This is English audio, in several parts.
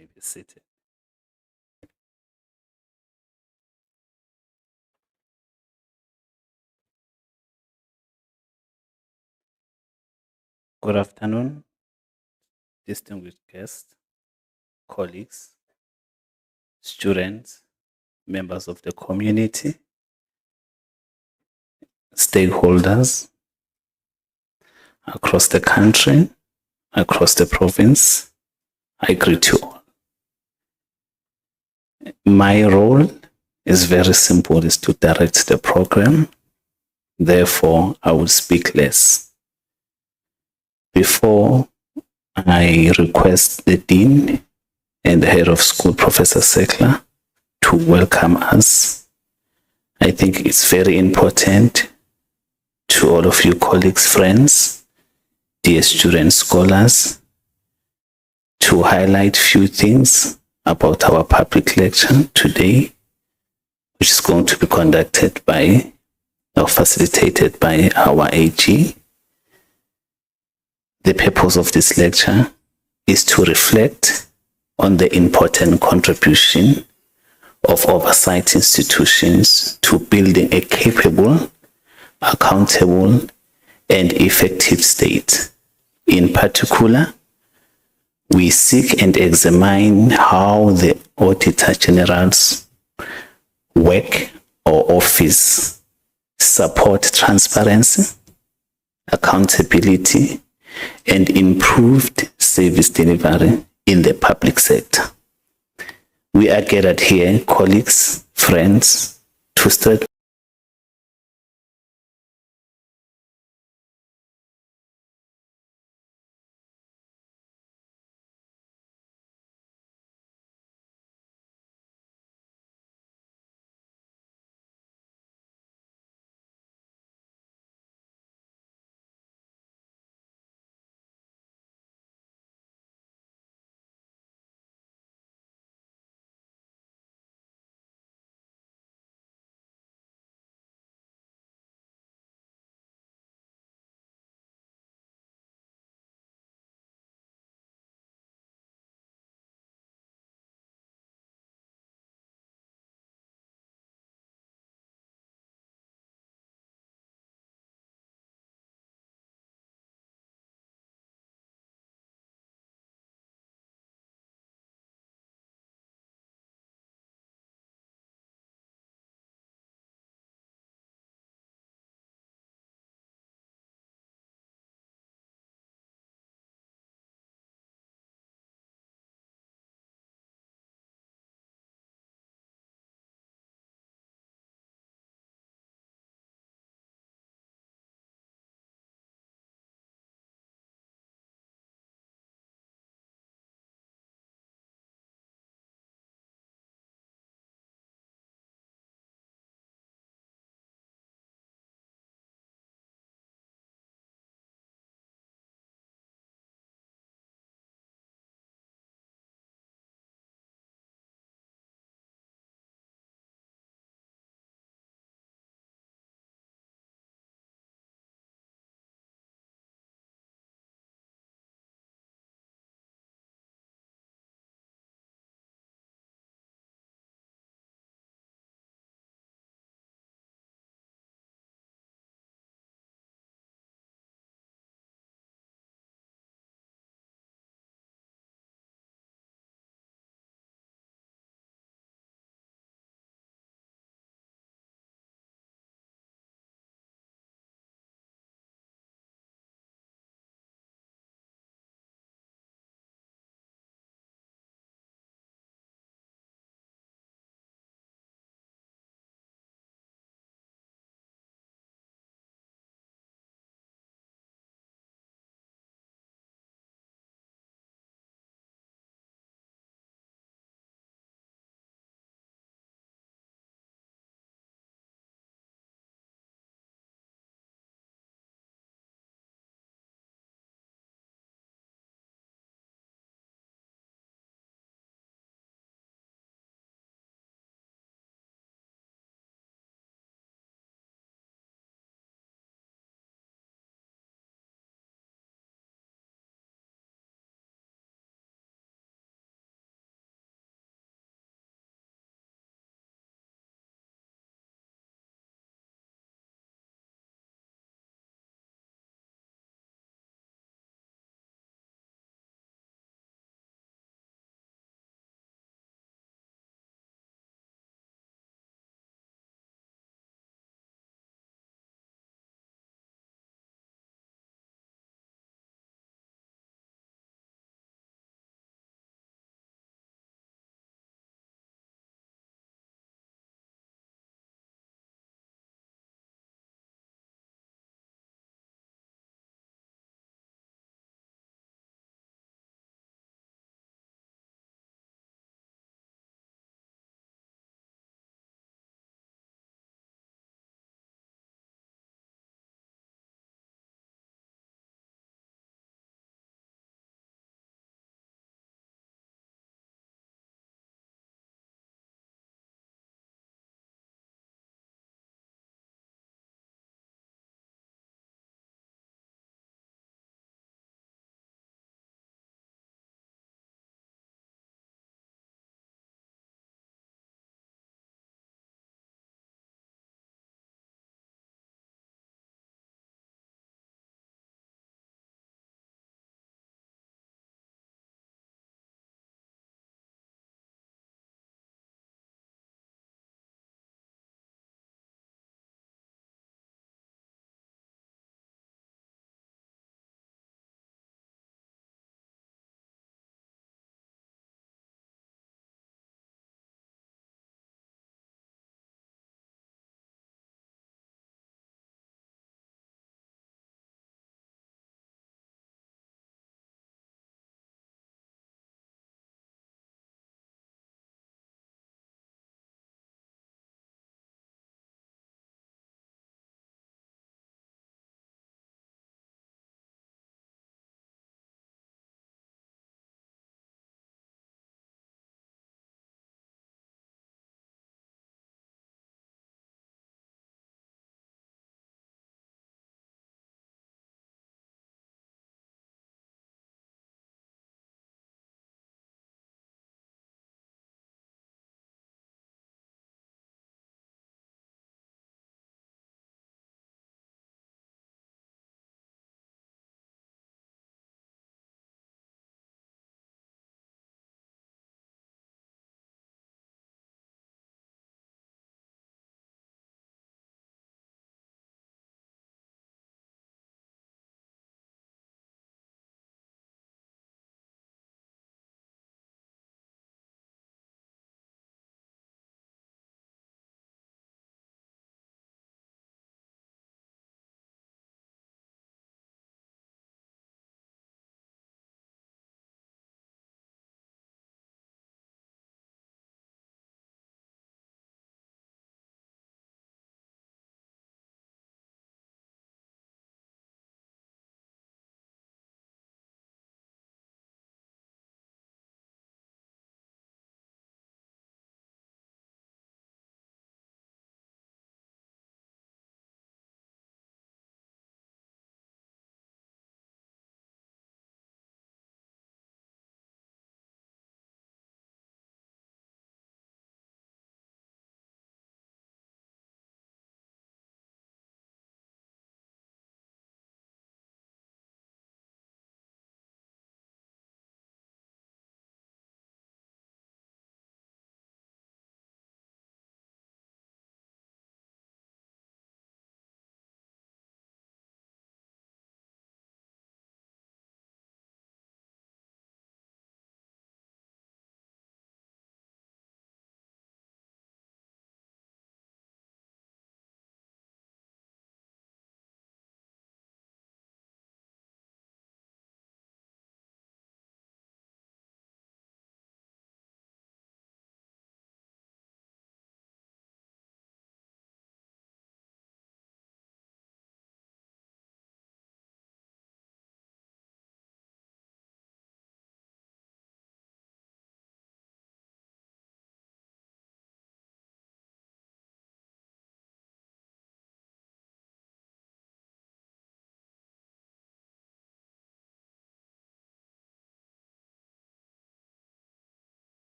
may be seated. Good afternoon, distinguished guests, colleagues, students, members of the community, stakeholders across the country, across the province. I greet you all. My role is very simple, is to direct the program. Therefore, I will speak less. Before I request the Dean and the Head of School, Professor Sekla, to welcome us, I think it's very important to all of you colleagues, friends, dear students, scholars, to highlight few things about our public lecture today, which is going to be conducted by or facilitated by our AG. The purpose of this lecture is to reflect on the important contribution of oversight institutions to building a capable, accountable, and effective state. In particular, we seek and examine how the Auditor General's work or office support transparency, accountability, and improved service delivery in the public sector. We are gathered here, colleagues, friends, to start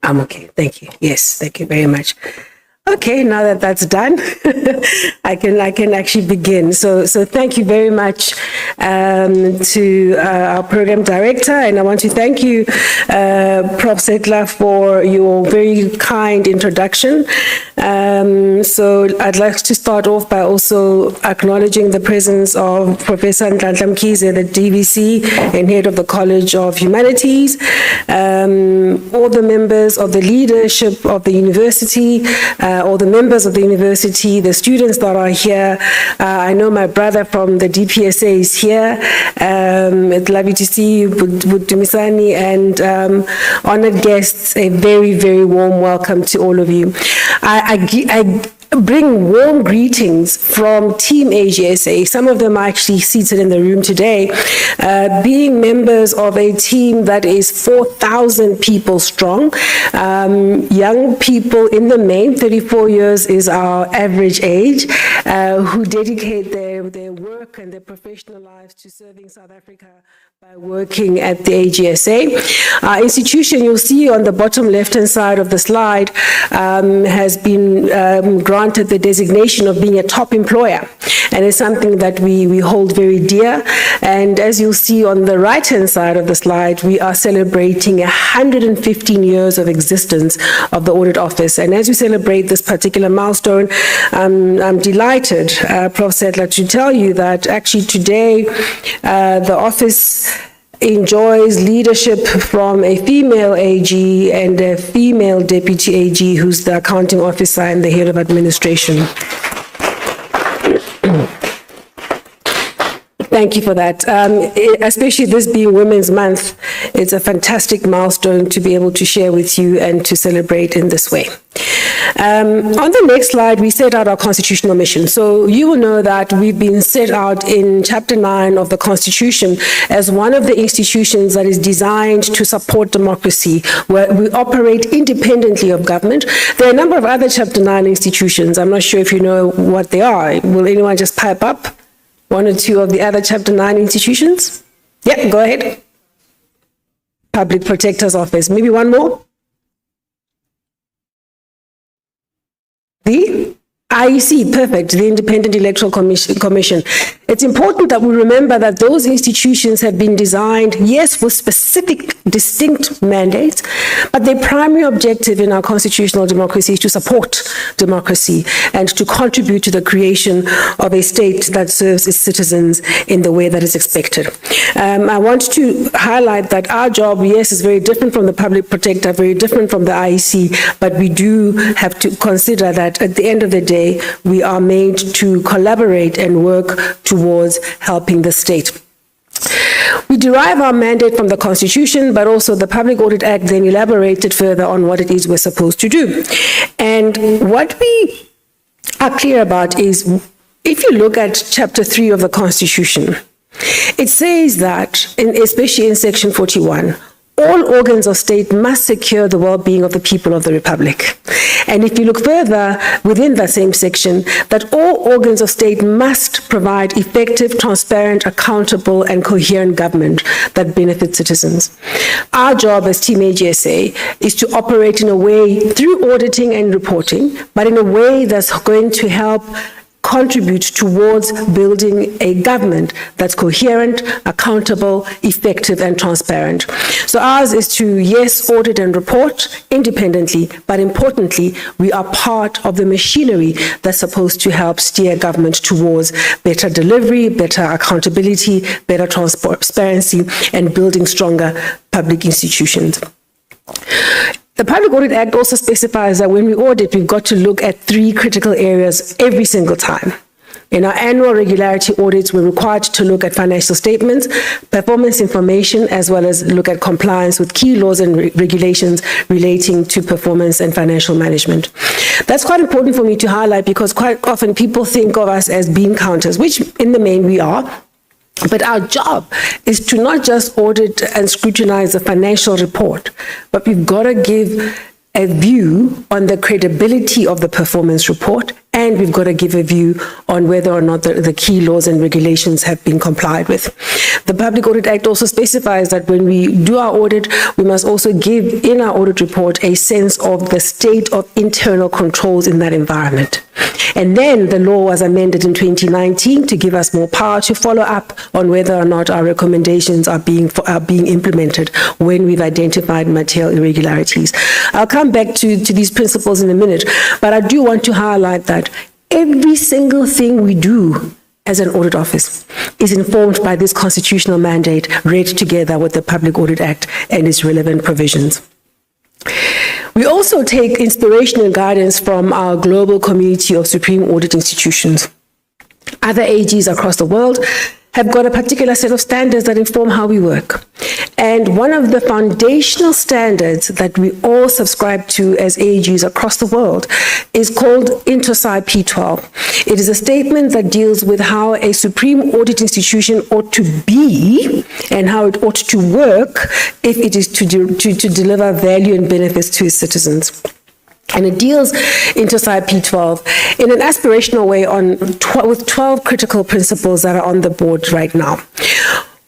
I'm okay. Thank you. Yes, thank you very much. Okay, now that that's done, I can actually begin. So thank you very much to our program director, and I want to thank you, Prof. Setla, for your very kind introduction. So I'd like to start off by also acknowledging the presence of Professor Nhlanhla Mkhize, the DVC and head of the College of Humanities, all the members of the leadership of the university, all the members of the university, the students that are here. I know my brother from the DPSA is here. It's lovely to see you, Budumisani, and honored guests, a very, very warm welcome to all of you. I bring warm greetings from Team AGSA. Some of them are actually seated in the room today, being members of a team that is 4,000 people strong. Young people in the main, 34 years is our average age, who dedicate their work and their professional lives to serving South Africa by working at the AGSA. Our institution, you'll see on the bottom left-hand side of the slide, has been granted the designation of being a top employer, and it's something that we hold very dear. And as you'll see on the right-hand side of the slide, we are celebrating 115 years of existence of the Audit Office. And as we celebrate this particular milestone, I'm delighted, Prof. Setla, to tell you that actually today the office enjoys leadership from a female AG and a female deputy AG, who's the accounting officer and the head of administration. Thank you for that. Especially this being Women's Month, it's a fantastic milestone to be able to share with you and to celebrate in this way. On the next slide, we set out our constitutional mission. So you will know that we've been set out in Chapter 9 of the Constitution as one of the institutions that is designed to support democracy, where we operate independently of government. There are a number of other Chapter 9 institutions. I'm not sure if you know what they are. Will anyone just pipe up? One or two of the other Chapter 9 institutions? Yeah, go ahead. Public Protector's Office. Maybe one more? The IEC, perfect, the Independent Electoral Commission. It's important that we remember that those institutions have been designed, yes, with specific, distinct mandates, but their primary objective in our constitutional democracy is to support democracy and to contribute to the creation of a state that serves its citizens in the way that is expected. I want to highlight that our job, yes, is very different from the Public Protector, very different from the IEC, but we do have to consider that at the end of the day, we are made to collaborate and work towards helping the state. We derive our mandate from the Constitution, but also the Public Audit Act then elaborated further on what it is we're supposed to do. And what we are clear about is, if you look at Chapter 3 of the Constitution, it says that, especially in Section 41, all organs of state must secure the well-being of the people of the Republic. And if you look further within that same section, that all organs of state must provide effective, transparent, accountable, and coherent government that benefits citizens. Our job as Team AGSA is to operate in a way through auditing and reporting, but in a way that's going to help contribute towards building a government that's coherent, accountable, effective, and transparent. So ours is to, yes, audit and report independently, but importantly, we are part of the machinery that's supposed to help steer government towards better delivery, better accountability, better transparency, and building stronger public institutions. The Public Audit Act also specifies that when we audit, we've got to look at 3 critical areas every single time. In our annual regularity audits, we're required to look at financial statements, performance information, as well as look at compliance with key laws and regulations relating to performance and financial management. That's quite important for me to highlight because quite often people think of us as bean counters, which in the main we are. But our job is to not just audit and scrutinize the financial report, but we've got to give a view on the credibility of the performance report and we've got to give a view on whether or not the key laws and regulations have been complied with. The Public Audit Act also specifies that when we do our audit, we must also give in our audit report a sense of the state of internal controls in that environment. And then the law was amended in 2019 to give us more power to follow up on whether or not our recommendations are being implemented when we've identified material irregularities. I'll come back to these principles in a minute, but I do want to highlight that every single thing we do as an audit office is informed by this constitutional mandate read together with the Public Audit Act and its relevant provisions. We also take inspiration and guidance from our global community of supreme audit institutions. Other AGs across the world have got a particular set of standards that inform how we work. And one of the foundational standards that we all subscribe to as AGs across the world is called Intersci P12. It is a statement that deals with how a supreme audit institution ought to be and how it ought to work if it is to deliver value and benefits to its citizens. And it deals, Intersci P12, in an aspirational way with 12 critical principles that are on the board right now.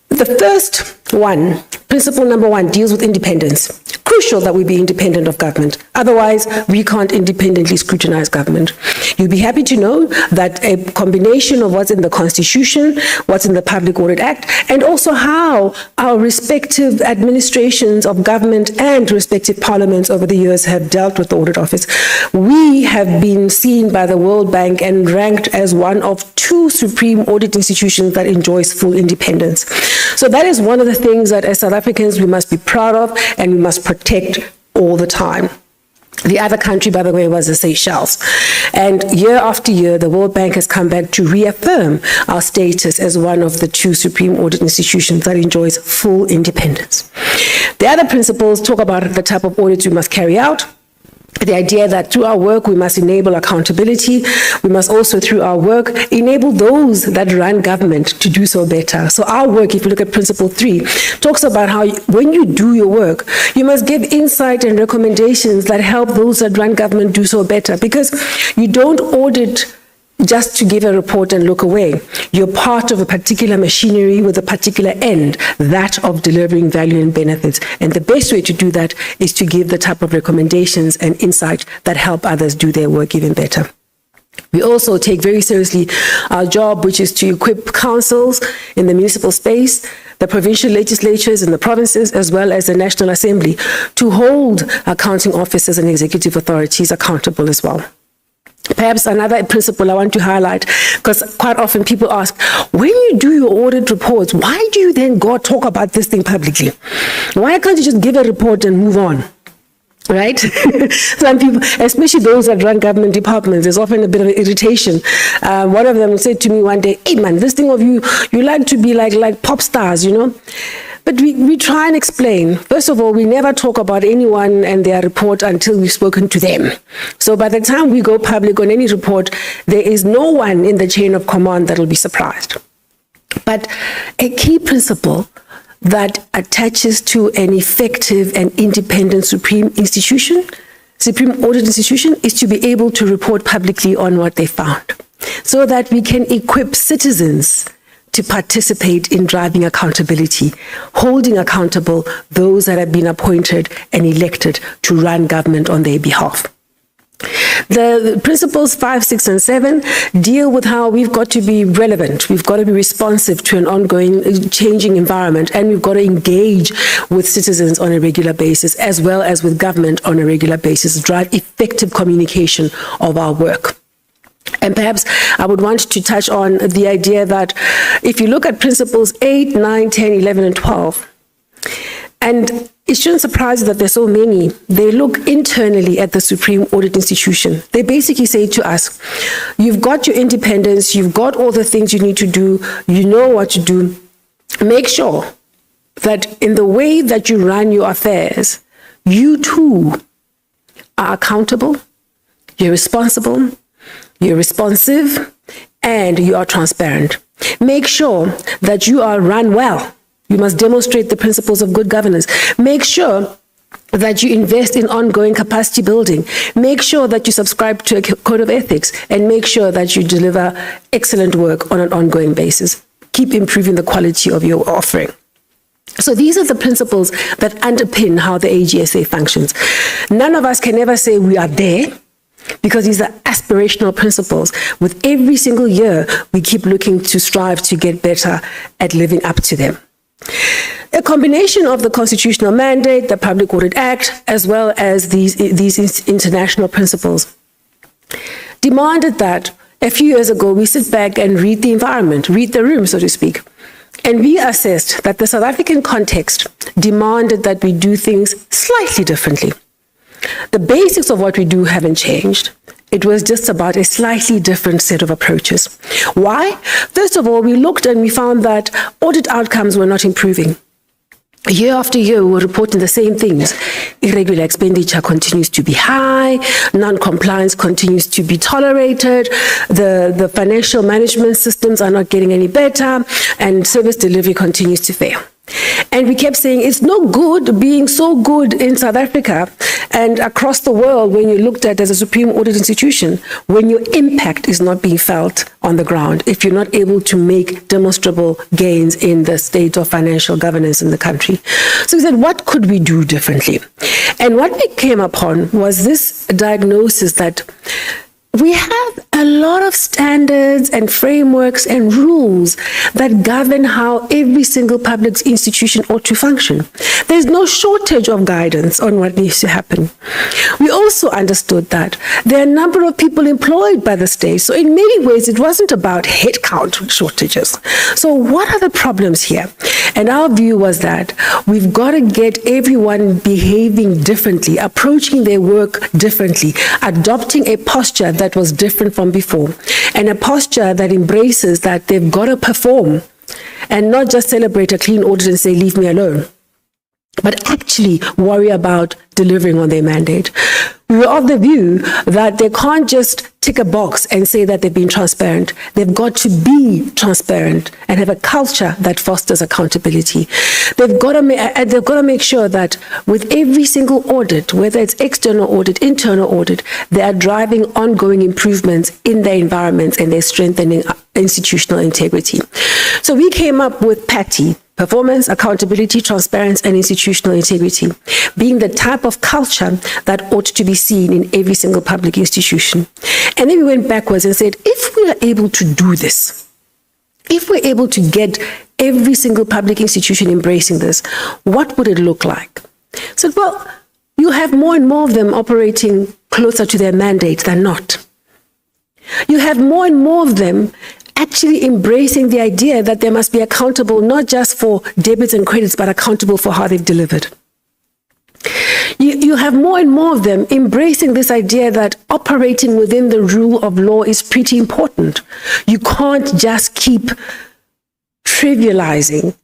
The first one, principle number one, deals with independence. Crucial that we be independent of government. Otherwise, we can't independently scrutinize government. You'll be happy to know that a combination of what's in the Constitution, what's in the Public Audit Act, and also how our respective administrations of government and respective parliaments over the years have dealt with the Audit Office. We have been seen by the World Bank and ranked as one of 2 supreme audit institutions that enjoys full independence. So that is one of the things that as South Africans we must be proud of and we must protect all the time. The other country, by the way, was the Seychelles. And year after year, the World Bank has come back to reaffirm our status as one of the 2 supreme audit institutions that enjoys full independence. The other principles talk about the type of audits we must carry out. The idea that through our work, we must enable accountability. We must also, through our work, enable those that run government to do so better. So our work, if you look at Principle 3, talks about how when you do your work, you must give insight and recommendations that help those that run government do so better. Because you don't audit just to give a report and look away. You're part of a particular machinery with a particular end, that of delivering value and benefits. And the best way to do that is to give the type of recommendations and insight that help others do their work even better. We also take very seriously our job, which is to equip councils in the municipal space, the provincial legislatures in the provinces, as well as the National Assembly, to hold accounting officers and executive authorities accountable as well. Perhaps another principle I want to highlight, because quite often people ask, when you do your audit reports, why do you then go talk about this thing publicly? Why can't you just give a report and move on? Right? Some people, especially those that run government departments, there's often a bit of irritation. One of them said to me one day, hey man, this thing of you like to be like pop stars, you know? But we try and explain. First of all, we never talk about anyone and their report until we've spoken to them. So by the time we go public on any report, there is no one in the chain of command that will be surprised. But a key principle that attaches to an effective and independent supreme audit institution, is to be able to report publicly on what they found, so that we can equip citizens to participate in driving accountability, holding accountable those that have been appointed and elected to run government on their behalf. The principles 5, 6, and 7 deal with how we've got to be relevant, we've got to be responsive to an ongoing changing environment, and we've got to engage with citizens on a regular basis, as well as with government on a regular basis, drive effective communication of our work. And perhaps I would want to touch on the idea that if you look at principles 8, 9, 10, 11, and 12, and it shouldn't surprise you that there's so many, they look internally at the Supreme Audit Institution. They basically say to us, you've got your independence, you've got all the things you need to do, you know what to do. Make sure that in the way that you run your affairs, you too are accountable, you're responsible, you're responsive, and you are transparent. Make sure that you are run well. You must demonstrate the principles of good governance. Make sure that you invest in ongoing capacity building, make sure that you subscribe to a code of ethics, and make sure that you deliver excellent work on an ongoing basis. Keep improving the quality of your offering. So these are the principles that underpin how the AGSA functions. None of us can ever say we are there, because these are aspirational principles. With every single year, we keep looking to strive to get better at living up to them. A combination of the constitutional mandate, the Public Audit Act, as well as these international principles, demanded that a few years ago we sit back and read the environment, read the room, so to speak. And we assessed that the South African context demanded that we do things slightly differently. The basics of what we do haven't changed. It was just about a slightly different set of approaches. Why? First of all, we looked and we found that audit outcomes were not improving. Year after year, we were reporting the same things. Irregular expenditure continues to be high, non-compliance continues to be tolerated, the financial management systems are not getting any better, and service delivery continues to fail. And we kept saying it's no good being so good in South Africa and across the world when you're looked at as a supreme audit institution, when your impact is not being felt on the ground, if you're not able to make demonstrable gains in the state of financial governance in the country. So we said, what could we do differently? And what we came upon was this diagnosis that we have a lot of standards and frameworks and rules that govern how every single public institution ought to function. There's no shortage of guidance on what needs to happen. We also understood that there are a number of people employed by the state. So in many ways, it wasn't about headcount shortages. So what are the problems here? And our view was that we've got to get everyone behaving differently, approaching their work differently, adopting a posture that was different from before, and a posture that embraces that they've got to perform and not just celebrate a clean audit and say, leave me alone, but actually worry about delivering on their mandate. We were of the view that they can't just tick a box and say that they've been transparent. They've got to be transparent and have a culture that fosters accountability. They've got to make sure that with every single audit, whether it's external audit, internal audit, they are driving ongoing improvements in their environments and they're strengthening institutional integrity. So we came up with PATI, performance, accountability, transparency, and institutional integrity, being the type of culture that ought to be seen in every single public institution. And then we went backwards and said, if we are able to do this, if we're able to get every single public institution embracing this, what would it look like? So, well, you have more and more of them operating closer to their mandate than not. You have more and more of them actually embracing the idea that they must be accountable not just for debits and credits, but accountable for how they've delivered. You have more and more of them embracing this idea that operating within the rule of law is pretty important. You can't just keep trivializing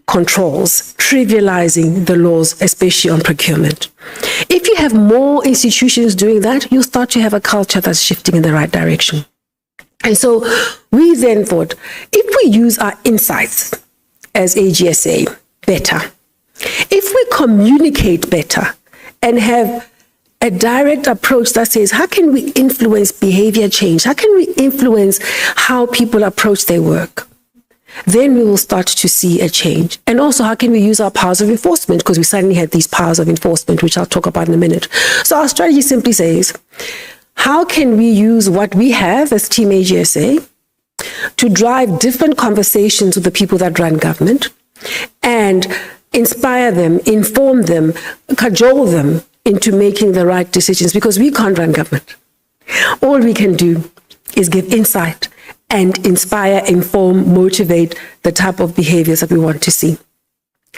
controls, trivializing the laws, especially on procurement. If you have more institutions doing that, you'll start to have a culture that's shifting in the right direction. And so we then thought, if we use our insights as AGSA better, if we communicate better and have a direct approach that says, how can we influence behavior change? How can we influence how people approach their work? Then we will start to see a change. And also, how can we use our powers of enforcement? Because we suddenly had these powers of enforcement, which I'll talk about in a minute. So our strategy simply says, how can we use what we have as Team AGSA to drive different conversations with the people that run government and inspire them, inform them, cajole them into making the right decisions? Because we can't run government. All we can do is give insight and inspire, inform, motivate the type of behaviors that we want to see.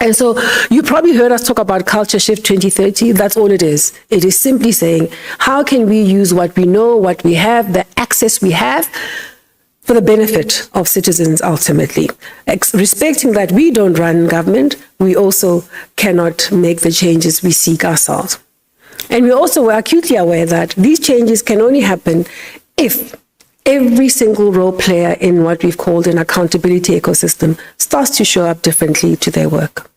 And so you probably heard us talk about Culture Shift 2030. That's all it is. It is simply saying, how can we use what we know, what we have, the access we have for the benefit of citizens ultimately. Respecting that we don't run government, we also cannot make the changes we seek ourselves. And we also were acutely aware that these changes can only happen if every single role player in what we've called an accountability ecosystem starts to show up differently to their work.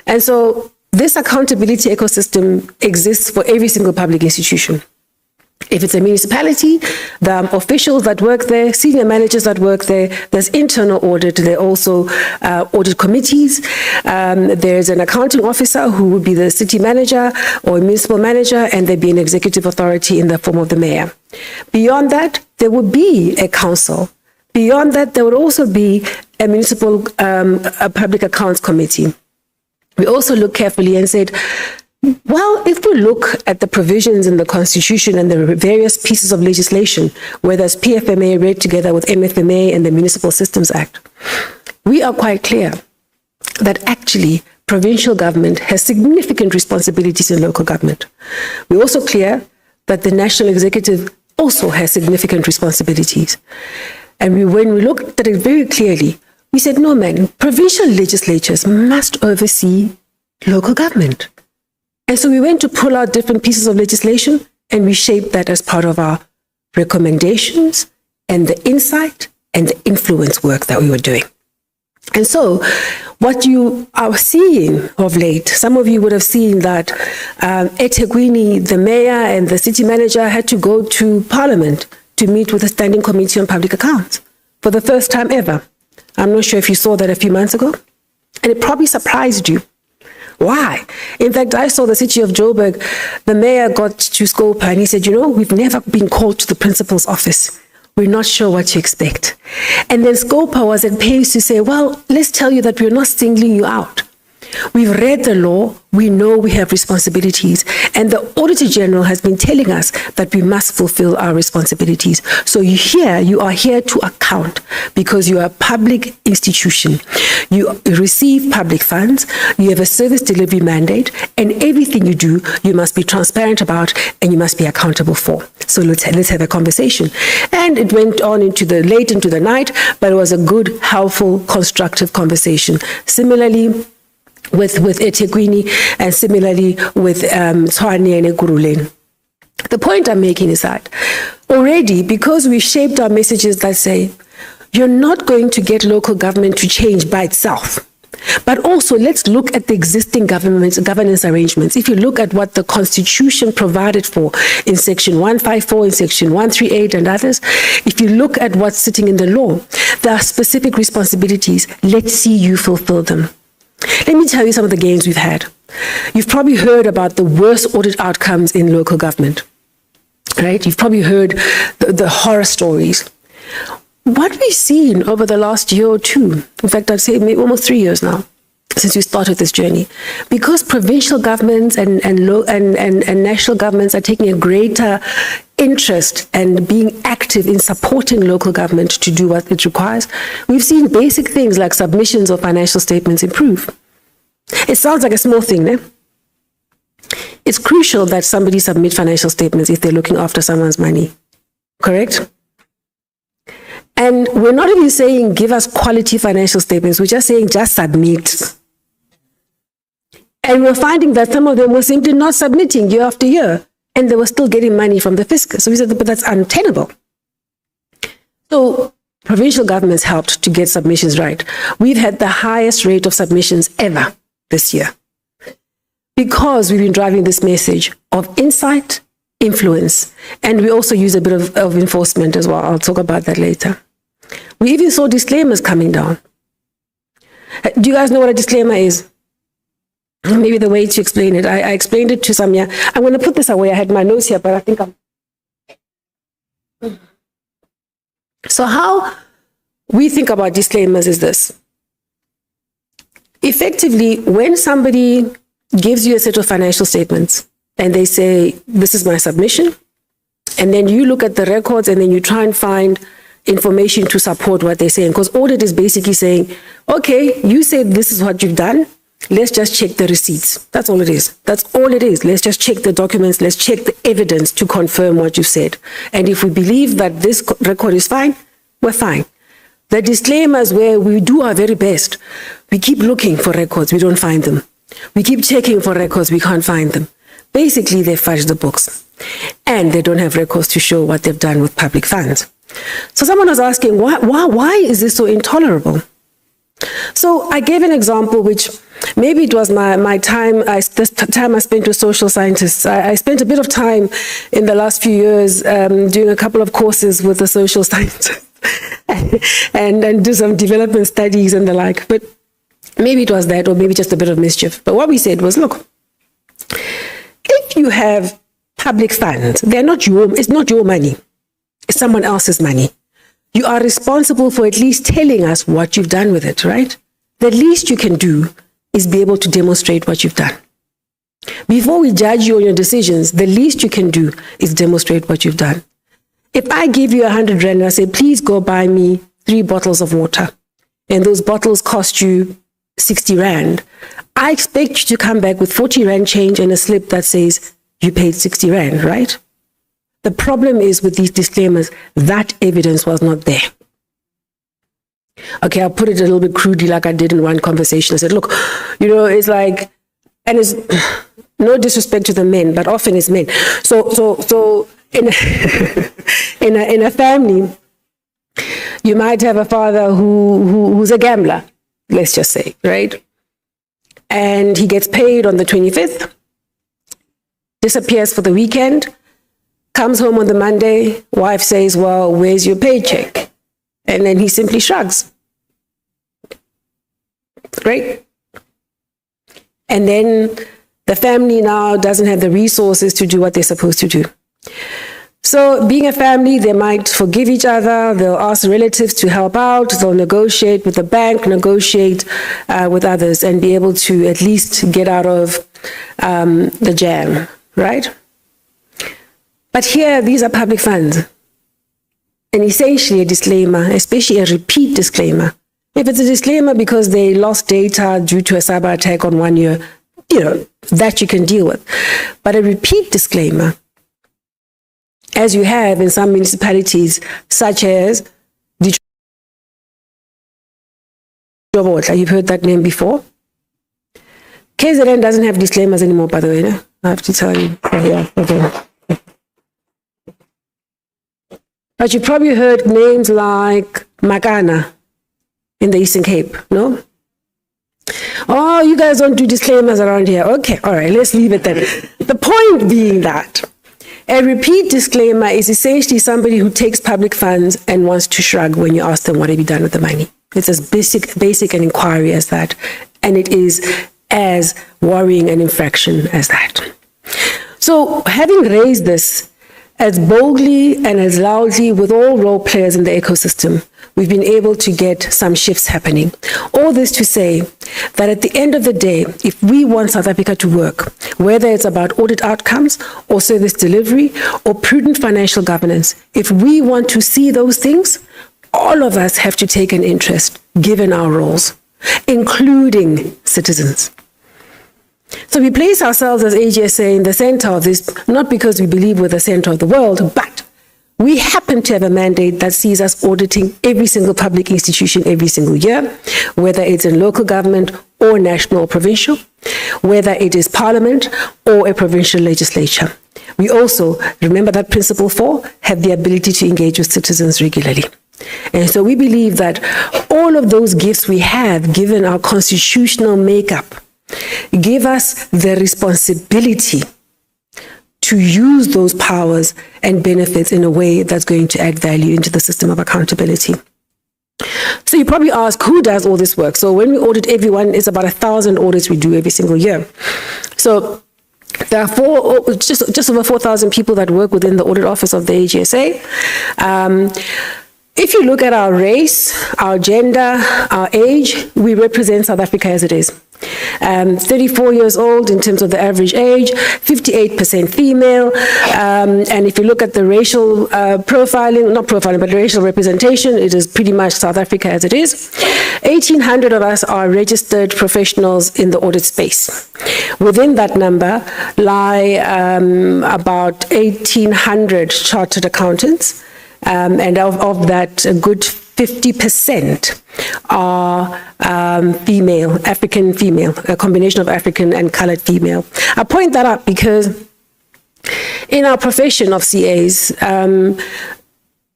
And so This accountability ecosystem exists for every single public institution. If it's a municipality, the officials that work there, senior managers that work there, there's internal audit, there are also audit committees, there's an accounting officer who would be the city manager or municipal manager, and there'd be an executive authority in the form of the mayor. Beyond that, there would be a council. Beyond that, there would also be a municipal a public accounts committee. We also looked carefully and said, well, if we look at the provisions in the Constitution and the various pieces of legislation, whether it's PFMA read together with MFMA and the Municipal Systems Act, we are quite clear that actually provincial government has significant responsibilities in local government. We're also clear that the national executive also has significant responsibilities. And when we looked at it very clearly, we said, no, man, provincial legislatures must oversee local government. And so we went to pull out different pieces of legislation, and we shaped that as part of our recommendations and the insight and the influence work that we were doing. And so what you are seeing of late, some of you would have seen that eThekwini, the mayor and the city manager had to go to Parliament to meet with the Standing Committee on Public Accounts for the first time ever. I'm not sure if you saw that a few months ago, and it probably surprised you. Why? In fact, I saw the city of Joburg, the mayor got to Scopa and he said, you know, we've never been called to the principal's office. We're not sure what to expect. And then Scopa was at pains to say, well, let's tell you that we're not singling you out. We've read the law, we know we have responsibilities, and the Auditor General has been telling us that we must fulfill our responsibilities. So you are here to account because you are a public institution. You receive public funds, you have a service delivery mandate, and everything you do, you must be transparent about and you must be accountable for. So let's have a conversation. And it went on late into the night, but it was a good, helpful, constructive conversation. Similarly, with eThekwini and similarly with Tshwane and Ekurhuleni. The point I'm making is that already, because we've shaped our messages that say, you're not going to get local government to change by itself, but also let's look at the existing governance arrangements. If you look at what the Constitution provided for in Section 154, in Section 138 and others, if you look at what's sitting in the law, there are specific responsibilities. Let's see you fulfill them. Let me tell you some of the gains we've had. You've probably heard about the worst audit outcomes in local government, right? You've probably heard the horror stories. What we've seen over the last year or two, in fact, I'd say maybe almost 3 years now, since we started this journey, because provincial governments and national governments are taking a greater interest and being active in supporting local government to do what it requires, we've seen basic things like submissions of financial statements improve. It sounds like a small thing, eh? It's crucial that somebody submit financial statements if they're looking after someone's money, correct? And we're not even saying give us quality financial statements, we're just saying just submit. And we're finding that some of them were simply not submitting year after year, and they were still getting money from the fiscus. So we said, but that's untenable. So provincial governments helped to get submissions right. We've had the highest rate of submissions ever this year because we've been driving this message of insight, influence, and we also use a bit of enforcement as well. I'll talk about that later. We even saw disclaimers coming down. Do you guys know what a disclaimer is? Maybe the way to explain it. I explained it to Samia. I'm going to put this away. I had my notes here, but I think I'm... So how we think about disclaimers is this. Effectively, when somebody gives you a set of financial statements and they say, this is my submission, and then you look at the records and then you try and find information to support what they're saying, because audit is basically saying, okay, you said this is what you've done. Let's just check the receipts. That's all it is. That's all it is. Let's just check the documents. Let's check the evidence to confirm what you said. And if we believe that this record is fine, we're fine. The disclaimers where we do our very best. We keep looking for records. We don't find them. We keep checking for records. We can't find them. Basically, they fudge the books. And they don't have records to show what they've done with public funds. So someone was asking, why is this so intolerable? So I gave an example which maybe it was my time, time I spent with social scientists. I spent a bit of time in the last few years doing a couple of courses with the social scientists and do some development studies and the like. But maybe it was that, or maybe just a bit of mischief. But what we said was, look, if you have public funds, it's not your money, it's someone else's money. You are responsible for at least telling us what you've done with it, right? The least you can do is be able to demonstrate what you've done. Before we judge you on your decisions, the least you can do is demonstrate what you've done. If I give you 100 rand and I say, please go buy me 3 bottles of water, and those bottles cost you 60 rand, I expect you to come back with 40 rand change and a slip that says you paid 60 rand, right? The problem is with these disclaimers, that evidence was not there. Okay, I'll put it a little bit crudely like I did in one conversation. I said, look, it's like, and it's no disrespect to the men, but often it's men. So in a family, you might have a father who's a gambler, let's just say, right? And he gets paid on the 25th, disappears for the weekend, comes home on the Monday, wife says, well, where's your paycheck? And then he simply shrugs. Great. And then the family now doesn't have the resources to do what they're supposed to do. So being a family, they might forgive each other, they'll ask relatives to help out, they'll negotiate with the bank, negotiate with others, and be able to at least get out of the jam, right? But here, these are public funds. And essentially a disclaimer, especially a repeat disclaimer. If it's a disclaimer because they lost data due to a cyber attack on 1 year, that you can deal with. But a repeat disclaimer, as you have in some municipalities, such as Deepen, you've heard that name before. KZN doesn't have disclaimers anymore, by the way. No? I have to tell you. Yeah, okay. But you probably heard names like Makana in the Eastern Cape, no? Oh, you guys don't do disclaimers around here. Okay, all right, let's leave it then. The point being that a repeat disclaimer is essentially somebody who takes public funds and wants to shrug when you ask them, what have you done with the money? It's as basic an inquiry as that. And it is as worrying an infraction as that. So having raised this, as boldly and as loudly with all role players in the ecosystem, we've been able to get some shifts happening. All this to say that at the end of the day, if we want South Africa to work, whether it's about audit outcomes or service delivery or prudent financial governance, if we want to see those things, all of us have to take an interest given our roles, including citizens. So we place ourselves as AGSA in the center of this, not because we believe we're the center of the world, but we happen to have a mandate that sees us auditing every single public institution every single year, whether it's in local government or national or provincial, whether it is parliament or a provincial legislature. We also, remember that principle 4, have the ability to engage with citizens regularly. And so we believe that all of those gifts we have, given our constitutional makeup, give us the responsibility to use those powers and benefits in a way that's going to add value into the system of accountability. So you probably ask, who does all this work? So when we audit everyone, it's about 1,000 audits we do every single year. So there are just over 4,000 people that work within the audit office of the AGSA. If you look at our race, our gender, our age, we represent South Africa as it is. 34 years old in terms of the average age, 58% female, and if you look at the racial racial representation, it is pretty much South Africa as it is. 1,800 of us are registered professionals in the audit space. Within that number lie about 1,800 chartered accountants, and of that, a good 50% are female, African female, a combination of African and colored female. I point that out because in our profession of CAs,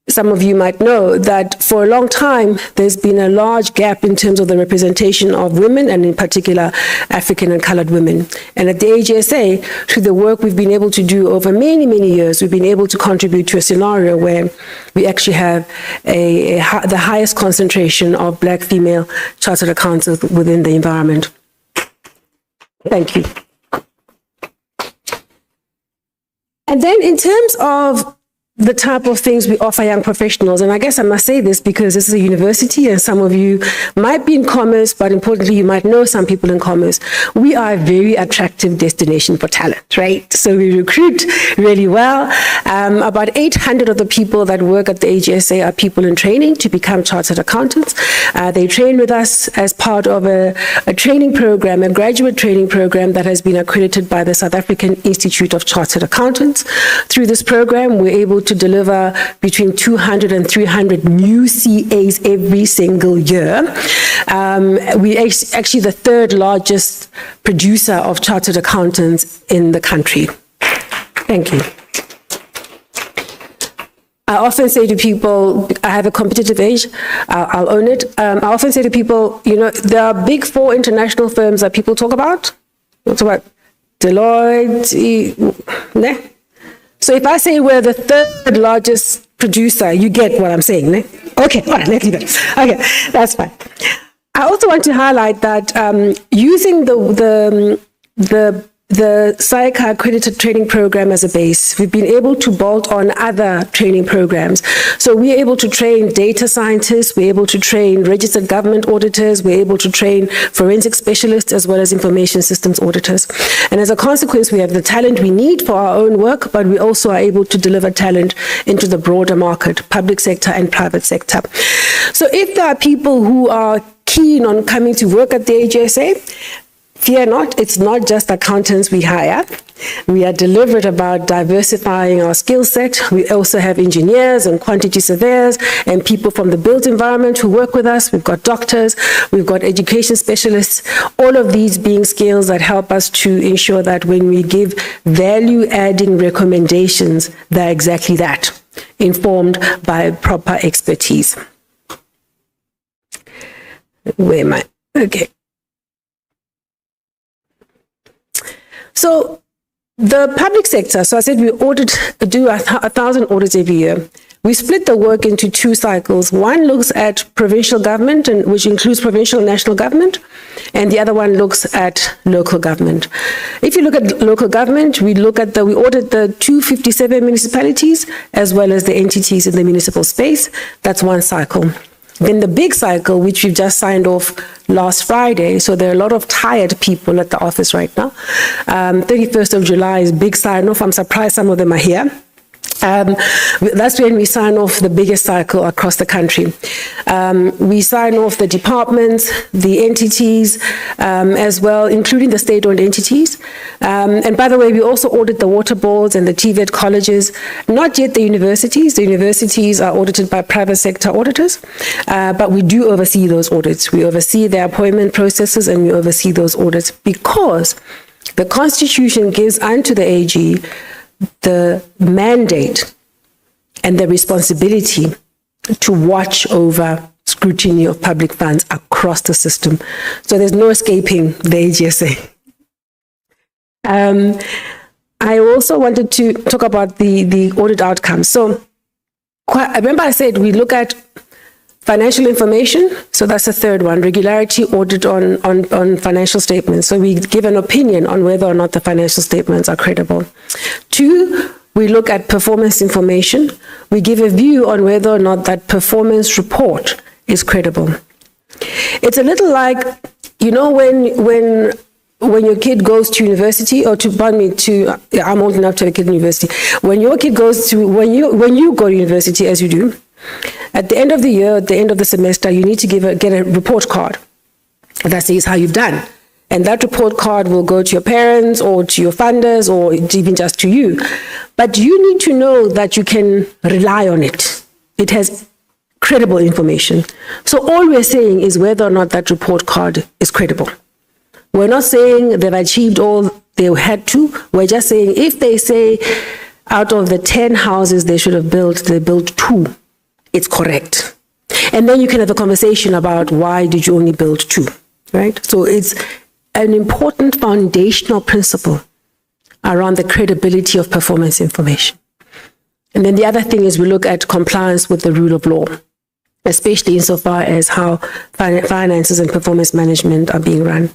some of you might know that for a long time, there's been a large gap in terms of the representation of women, and in particular, African and colored women. And at the AGSA, through the work we've been able to do over many, many years, we've been able to contribute to a scenario where we actually have the highest concentration of Black female chartered accountants within the environment. Thank you. And then in terms of the type of things we offer young professionals, and I guess I must say this because this is a university and some of you might be in commerce, but importantly, you might know some people in commerce. We are a very attractive destination for talent, right? So we recruit really well. About 800 of the people that work at the AGSA are people in training to become chartered accountants. They train with us as part of a training program, a graduate training program that has been accredited by the South African Institute of Chartered Accountants. Through this program, we're able to deliver between 200 and 300 new CAs every single year. We're actually the third largest producer of chartered accountants in the country. Thank you. I often say to people, I have a competitive edge, I'll own it. I often say to people, you know, there are big 4 international firms that people talk about. Talk about Deloitte, ne? So if I say we're the third largest producer, you get what I'm saying, ne? Okay, all right, let's leave it. Okay, that's fine. I also want to highlight that using the SAICA accredited training program as a base, we've been able to bolt on other training programs. So we're able to train data scientists, we're able to train registered government auditors, we're able to train forensic specialists as well as information systems auditors. And as a consequence, we have the talent we need for our own work, but we also are able to deliver talent into the broader market, public sector and private sector. So if there are people who are keen on coming to work at the AGSA, fear not, it's not just accountants we hire. We are deliberate about diversifying our skill set. We also have engineers and quantity surveyors and people from the built environment who work with us. We've got doctors, we've got education specialists, all of these being skills that help us to ensure that when we give value-adding recommendations, they're exactly that, informed by proper expertise. Where am I? Okay. So the public sector, so I said we do 1,000 audits every year. We split the work into 2 cycles. One looks at provincial government, which includes provincial and national government, and the other one looks at local government. If you look at local government, we audit the 257 municipalities as well as the entities in the municipal space. That's one cycle. Then the big cycle, which we've just signed off last Friday, so there are a lot of tired people at the office right now. 31st of July is big sign-off. I'm surprised some of them are here. That's when we sign off the biggest cycle across the country. We sign off the departments, the entities, as well, including the state-owned entities. And by the way, we also audit the water boards and the TVET colleges, not yet the universities. The universities are audited by private sector auditors, but we do oversee those audits. We oversee their appointment processes and we oversee those audits because the Constitution gives unto the AG the mandate and the responsibility to watch over scrutiny of public funds across the system. So there's no escaping the AGSA. I also wanted to talk about the audit outcomes. So I remember I said we look at financial information, so that's the third one, regularity audit on financial statements. So we give an opinion on whether or not the financial statements are credible. 2, we look at performance information. We give a view on whether or not that performance report is credible. It's a little like, you know, when your kid goes to university, or I'm old enough to have a kid in university. When you go to university, as you do, at the end of the year, at the end of the semester, you need to get a report card that says how you've done. And that report card will go to your parents or to your funders or even just to you. But you need to know that you can rely on it. It has credible information. So all we're saying is whether or not that report card is credible. We're not saying they've achieved all they had to. We're just saying if they say out of the 10 houses they should have built, they built 2. it's correct. And then you can have a conversation about why did you only build 2, right? So it's an important foundational principle around the credibility of performance information. And then the other thing is we look at compliance with the rule of law, especially insofar as how finances and performance management are being run.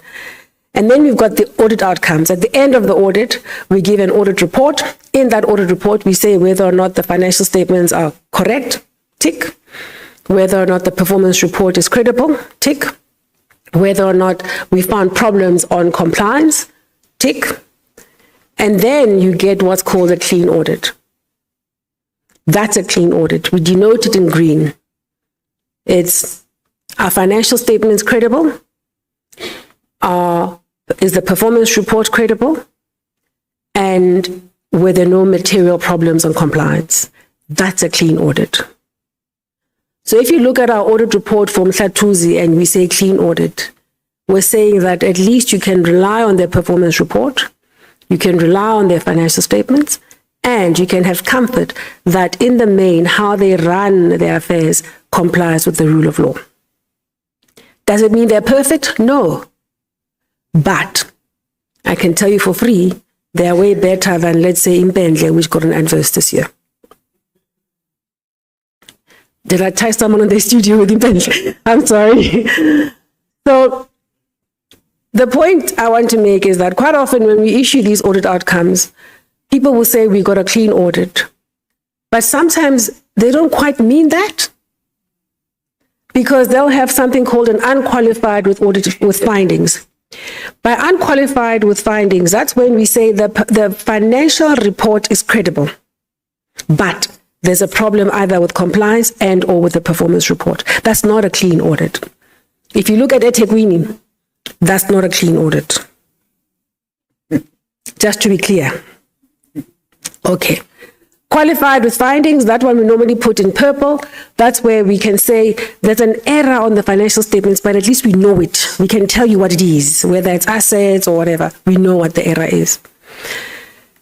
And then we've got the audit outcomes. At the end of the audit, we give an audit report. In that audit report, we say whether or not the financial statements are correct, tick. Whether or not the performance report is credible, tick. Whether or not we found problems on compliance, tick. And then you get what's called a clean audit. That's a clean audit. We denote it in green. It's, are financial statements credible? Is the performance report credible? And were there no material problems on compliance? That's a clean audit. So if you look at our audit report from Mhlatuzi and we say clean audit, we're saying that at least you can rely on their performance report, you can rely on their financial statements, and you can have comfort that in the main, how they run their affairs complies with the rule of law. Does it mean they're perfect? No. But I can tell you for free, they're way better than, let's say, Impendle, which got an adverse this year. Did I tie someone in the studio with Impendle? I'm sorry. So the point I want to make is that quite often when we issue these audit outcomes, people will say we got a clean audit. But sometimes they don't quite mean that, because they'll have something called an unqualified with findings. By unqualified with findings, that's when we say the financial report is credible, but there's a problem either with compliance and or with the performance report. That's not a clean audit. If you look at eThekwini, that's not a clean audit. Just to be clear. Okay. Qualified with findings, that one we normally put in purple. That's where we can say there's an error on the financial statements, but at least we know it. We can tell you what it is, whether it's assets or whatever. We know what the error is.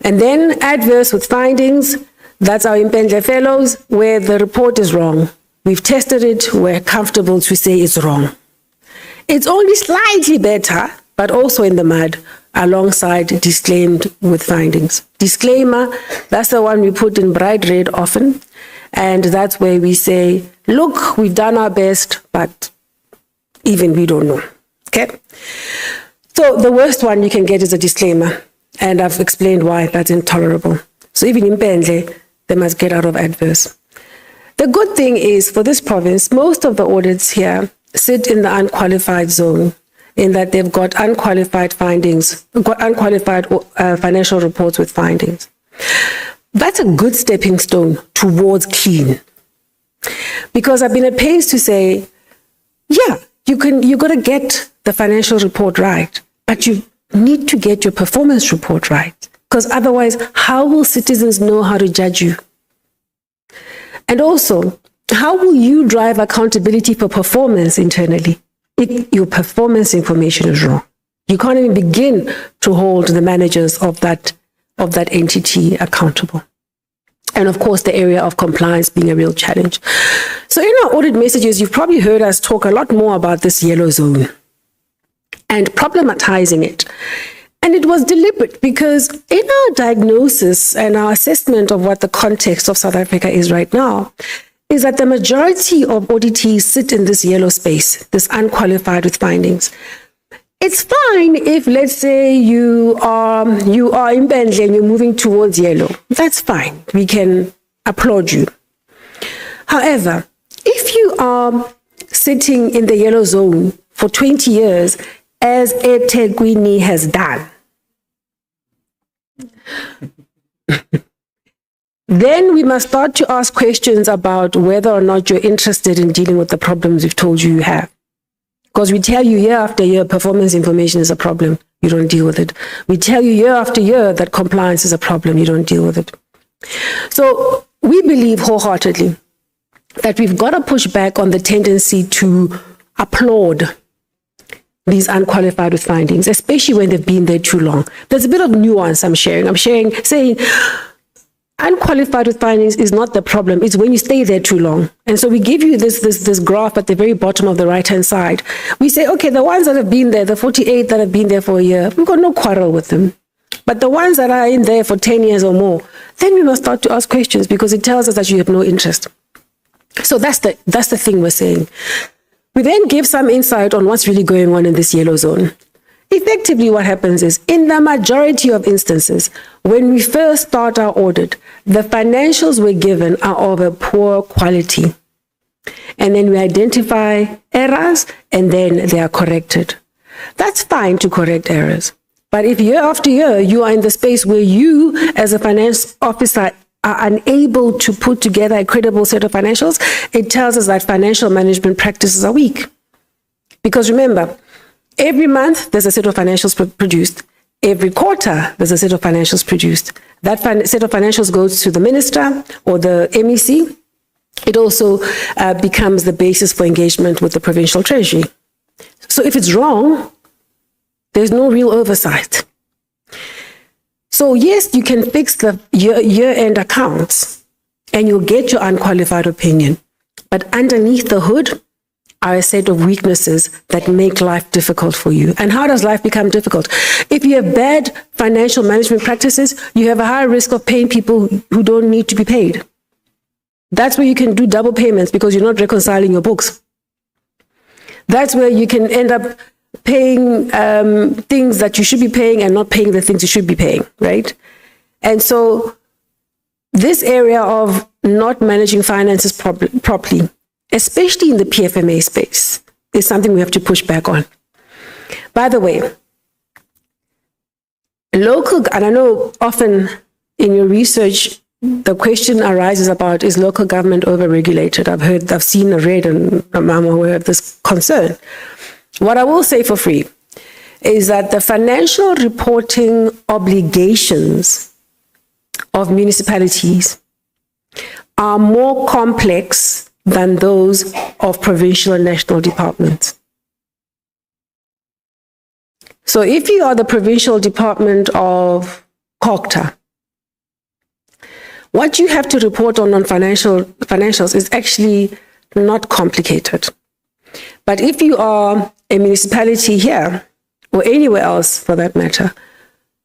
And then adverse with findings, that's our Impendle Fellows, where the report is wrong. We've tested it, we're comfortable to say it's wrong. It's only slightly better, but also in the mud, alongside disclaimed with findings. Disclaimer, that's the one we put in bright red often, and that's where we say, look, we've done our best, but even we don't know, okay? So the worst one you can get is a disclaimer, and I've explained why that's intolerable. So even in Impendle, they must get out of adverse. The good thing is, for this province, most of the audits here sit in the unqualified zone, in that they've got unqualified findings, unqualified financial reports with findings. That's a good stepping stone towards clean. Because I've been at pains to say, yeah, you got to get the financial report right, but you need to get your performance report right. Because otherwise, how will citizens know how to judge you? And also, how will you drive accountability for performance internally if your performance information is wrong? You can't even begin to hold the managers of that entity accountable. And of course, the area of compliance being a real challenge. So in our audit messages, you've probably heard us talk a lot more about this yellow zone and problematizing it. And it was deliberate because in our diagnosis and our assessment of what the context of South Africa is right now, is that the majority of auditees sit in this yellow space, this unqualified with findings. It's fine if, let's say, you are in Bentley and you're moving towards yellow. That's fine. We can applaud you. However, if you are sitting in the yellow zone for 20 years, as eThekwini has done, then we must start to ask questions about whether or not you're interested in dealing with the problems we've told you have. Because we tell you year after year performance information is a problem, you don't deal with it. We tell you year after year that compliance is a problem, you don't deal with it. So we believe wholeheartedly that we've got to push back on the tendency to applaud these unqualified with findings, especially when they've been there too long. There's a bit of nuance I'm sharing. saying, unqualified with findings is not the problem. It's when you stay there too long. And so we give you this graph at the very bottom of the right-hand side. We say, okay, the ones that have been there, the 48 that have been there for a year, we've got no quarrel with them. But the ones that are in there for 10 years or more, then we must start to ask questions because it tells us that you have no interest. So that's the thing we're saying. We then give some insight on what's really going on in this yellow zone. Effectively, what happens is, in the majority of instances, when we first start our audit, the financials we're given are of a poor quality. And then we identify errors, and then they are corrected. That's fine to correct errors. But if year after year, you are in the space where you, as a finance officer, are unable to put together a credible set of financials, it tells us that financial management practices are weak. Because remember, every month, there's a set of financials produced. Every quarter, there's a set of financials produced. That set of financials goes to the minister or the MEC. It also becomes the basis for engagement with the provincial treasury. So if it's wrong, there's no real oversight. So yes, you can fix the year-end accounts and you'll get your unqualified opinion. But underneath the hood are a set of weaknesses that make life difficult for you. And how does life become difficult? If you have bad financial management practices, you have a higher risk of paying people who don't need to be paid. That's where you can do double payments because you're not reconciling your books. That's where you can end up paying things that you should be paying and not paying the things you should be paying, right? And so this area of not managing finances properly, especially in the PFMA space, is something we have to push back on. By the way, and I know often in your research, the question arises about, is local government overregulated? I've seen, read, and I'm aware of this concern. What I will say for free is that the financial reporting obligations of municipalities are more complex than those of provincial and national departments. So if you are the provincial department of COGTA, what you have to report on financials is actually not complicated. But if you are a municipality here, or anywhere else for that matter,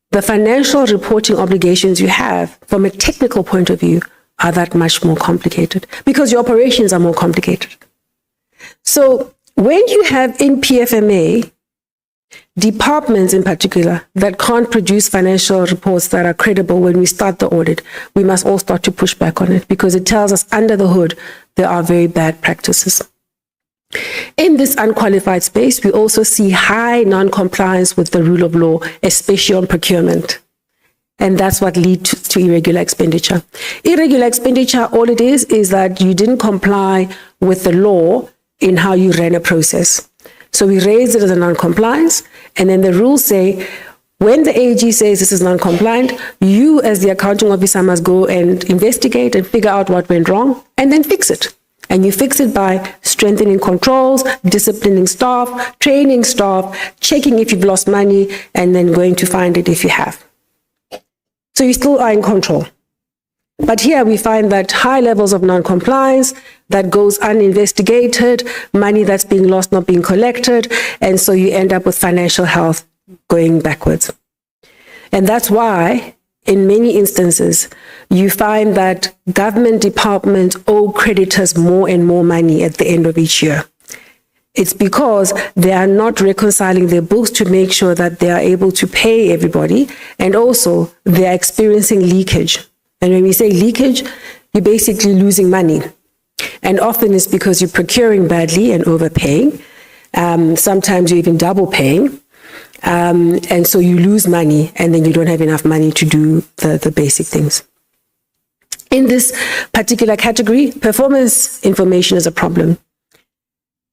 the financial reporting obligations you have from a technical point of view are that much more complicated because your operations are more complicated. So when you have in PFMA departments in particular that can't produce financial reports that are credible when we start the audit, we must all start to push back on it because it tells us under the hood there are very bad practices. In this unqualified space, we also see high non-compliance with the rule of law, especially on procurement. And that's what leads to irregular expenditure. Irregular expenditure, all it is that you didn't comply with the law in how you ran a process. So we raise it as a non-compliance, and then the rules say, when the AG says this is non-compliant, you as the accounting officer must go and investigate and figure out what went wrong, and then fix it. And you fix it by strengthening controls, disciplining staff, training staff, checking if you've lost money, and then going to find it if you have. So you still are in control. But here we find that high levels of non-compliance, that goes uninvestigated, money that's being lost not being collected, and so you end up with financial health going backwards. And that's why, in many instances, you find that government departments owe creditors more and more money at the end of each year. It's because they are not reconciling their books to make sure that they are able to pay everybody, and also they are experiencing leakage. And when we say leakage, you're basically losing money. And often it's because you're procuring badly and overpaying. Sometimes you're even double paying. And so you lose money, and then you don't have enough money to do the basic things. In this particular category, performance information is a problem.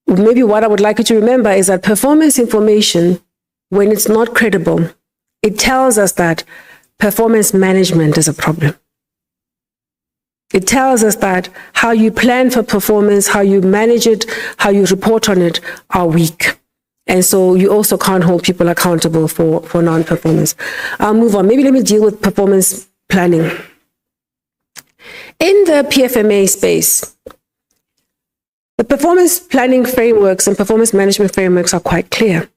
Maybe what I would like you to remember is that performance information, when it's not credible, it tells us that performance management is a problem. It tells us that how you plan for performance, how you manage it, how you report on it are weak. And so you also can't hold people accountable for non-performance. I'll move on. Maybe let me deal with performance planning. In the PFMA space, the performance planning frameworks and performance management frameworks are quite clear.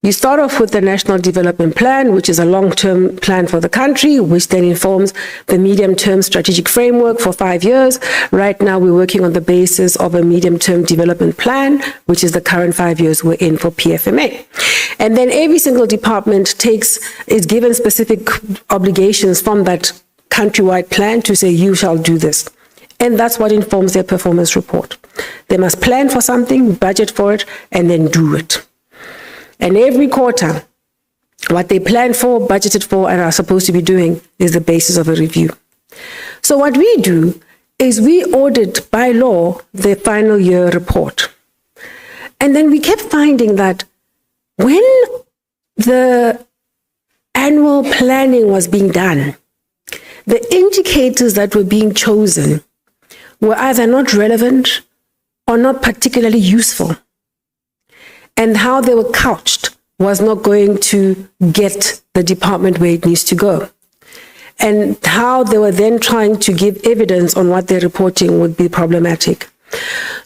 You start off with the National Development Plan, which is a long-term plan for the country, which then informs the medium-term strategic framework for 5 years. Right now, we're working on the basis of a medium-term development plan, which is the current 5 years we're in for PFMA. And then every single department is given specific obligations from that countrywide plan to say, you shall do this. And that's what informs their performance report. They must plan for something, budget for it, and then do it. And every quarter, what they planned for, budgeted for, and are supposed to be doing is the basis of a review. So what we do is we audit by law the final year report. And then we kept finding that when the annual planning was being done, the indicators that were being chosen were either not relevant or not particularly useful. And how they were couched was not going to get the department where it needs to go. And how they were then trying to give evidence on what they're reporting would be problematic.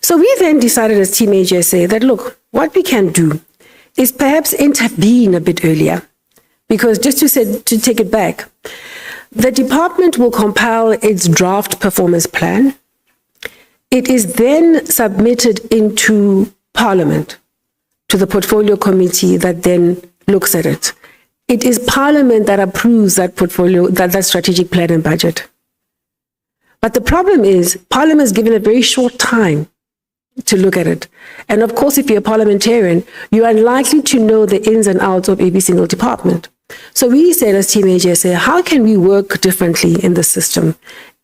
So we then decided as Team HSA that, look, what we can do is perhaps intervene a bit earlier. Because just to take it back, the department will compile its draft performance plan. It is then submitted into Parliament, to the portfolio committee that then looks at it. It is Parliament that approves that portfolio, that strategic plan and budget. But the problem is, Parliament is given a very short time to look at it. And of course, if you're a parliamentarian, you are unlikely to know the ins and outs of every single department. So we said as Team HSA, how can we work differently in the system?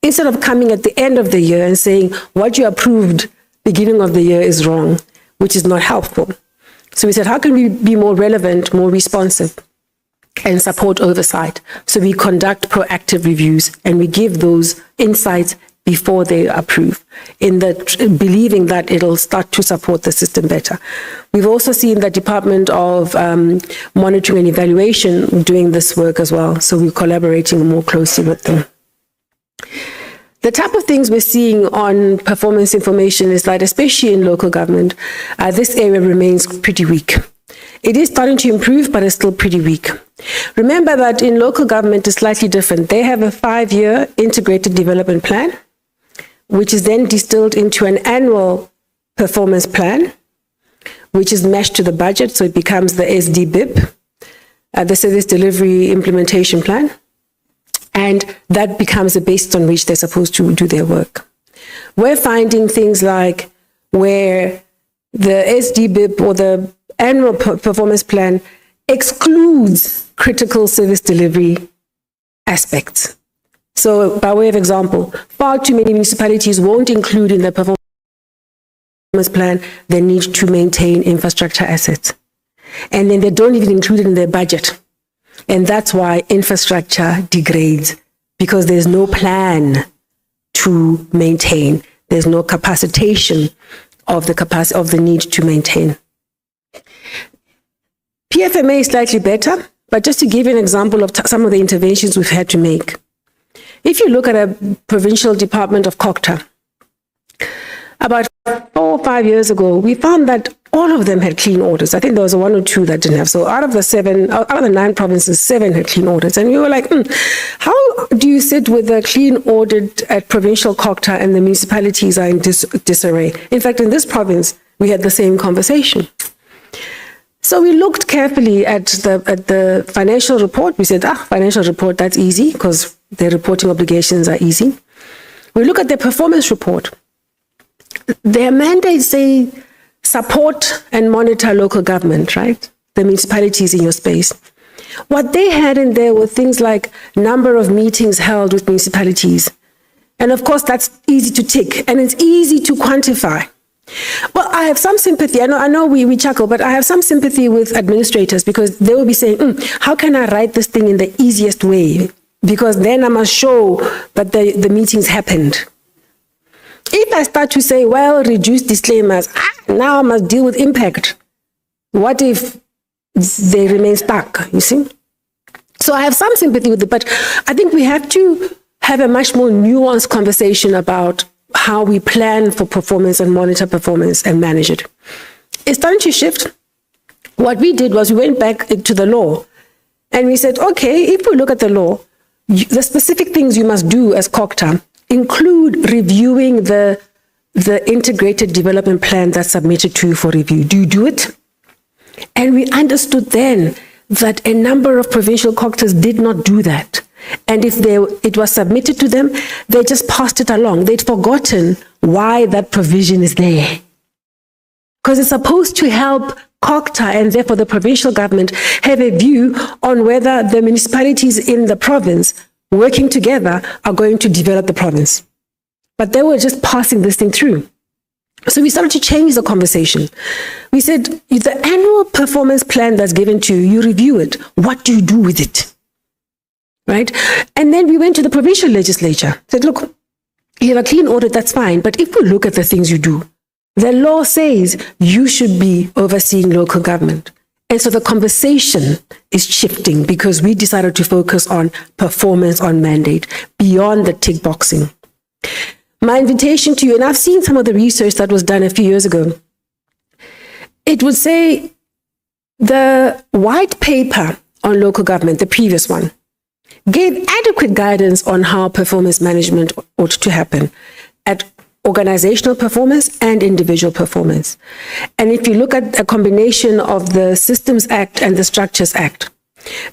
Instead of coming at the end of the year and saying, what you approved beginning of the year is wrong, which is not helpful. So we said, how can we be more relevant, more responsive, and support oversight? So we conduct proactive reviews and we give those insights before they approve, believing that it'll start to support the system better. We've also seen the Department of Monitoring and Evaluation doing this work as well. So we're collaborating more closely with them. The type of things we're seeing on performance information is that, especially in local government, this area remains pretty weak. It is starting to improve, but it's still pretty weak. Remember that in local government, it's slightly different. They have a 5-year integrated development plan, which is then distilled into an annual performance plan, which is meshed to the budget, so it becomes the SDBIP, the Service Delivery Implementation Plan. And that becomes the basis on which they're supposed to do their work. We're finding things like where the SDBIP or the annual performance plan excludes critical service delivery aspects. So by way of example, far too many municipalities won't include in the performance plan the need to maintain infrastructure assets. And then they don't even include it in their budget. And that's why infrastructure degrades, because there's no plan to maintain. There's no capacitation of the need to maintain. PFMA is slightly better, but just to give you an example of some of the interventions we've had to make. If you look at a provincial department of COCTA, about 4 or 5 years ago, we found that all of them had clean audits. I think there was 1 or 2 that didn't have. So out of the 9 provinces, 7 had clean audits. And we were like, how do you sit with a clean audit at provincial COCTA and the municipalities are in disarray? In fact, in this province, we had the same conversation. So we looked carefully at the financial report. We said, financial report, that's easy because their reporting obligations are easy. We look at their performance report. Their mandates say support and monitor local government, right? The municipalities in your space. What they had in there were things like number of meetings held with municipalities. And of course, that's easy to tick and it's easy to quantify. Well, I have some sympathy. I know we chuckle, but I have some sympathy with administrators because they will be saying, how can I write this thing in the easiest way? Because then I must show that the meetings happened. If I start to say, well, reduce disclaimers, now I must deal with impact. What if they remain stuck, you see? So I have some sympathy with it, but I think we have to have a much more nuanced conversation about how we plan for performance and monitor performance and manage it. It's starting to shift. What we did was we went back to the law and we said, okay, if we look at the law, the specific things you must do as COGTA include reviewing the integrated development plan that's submitted to you for review. Do you do it? And we understood then that a number of provincial COGTAs did not do that. And if it was submitted to them, they just passed it along. They'd forgotten why that provision is there. Because it's supposed to help COGTA and therefore the provincial government have a view on whether the municipalities in the province working together are going to develop the province. But they were just passing this thing through. So we started to change the conversation. We said, the annual performance plan that's given to you, you review it. What do you do with it? Right? And then we went to the provincial legislature, said, look, you have a clean audit, that's fine. But if we look at the things you do, the law says you should be overseeing local government. And so the conversation is shifting because we decided to focus on performance on mandate beyond the tick boxing. My invitation to you, and I've seen some of the research that was done a few years ago, it would say the white paper on local government, the previous one, gave adequate guidance on how performance management ought to happen at organizational performance and individual performance. And if you look at a combination of the Systems Act and the Structures Act,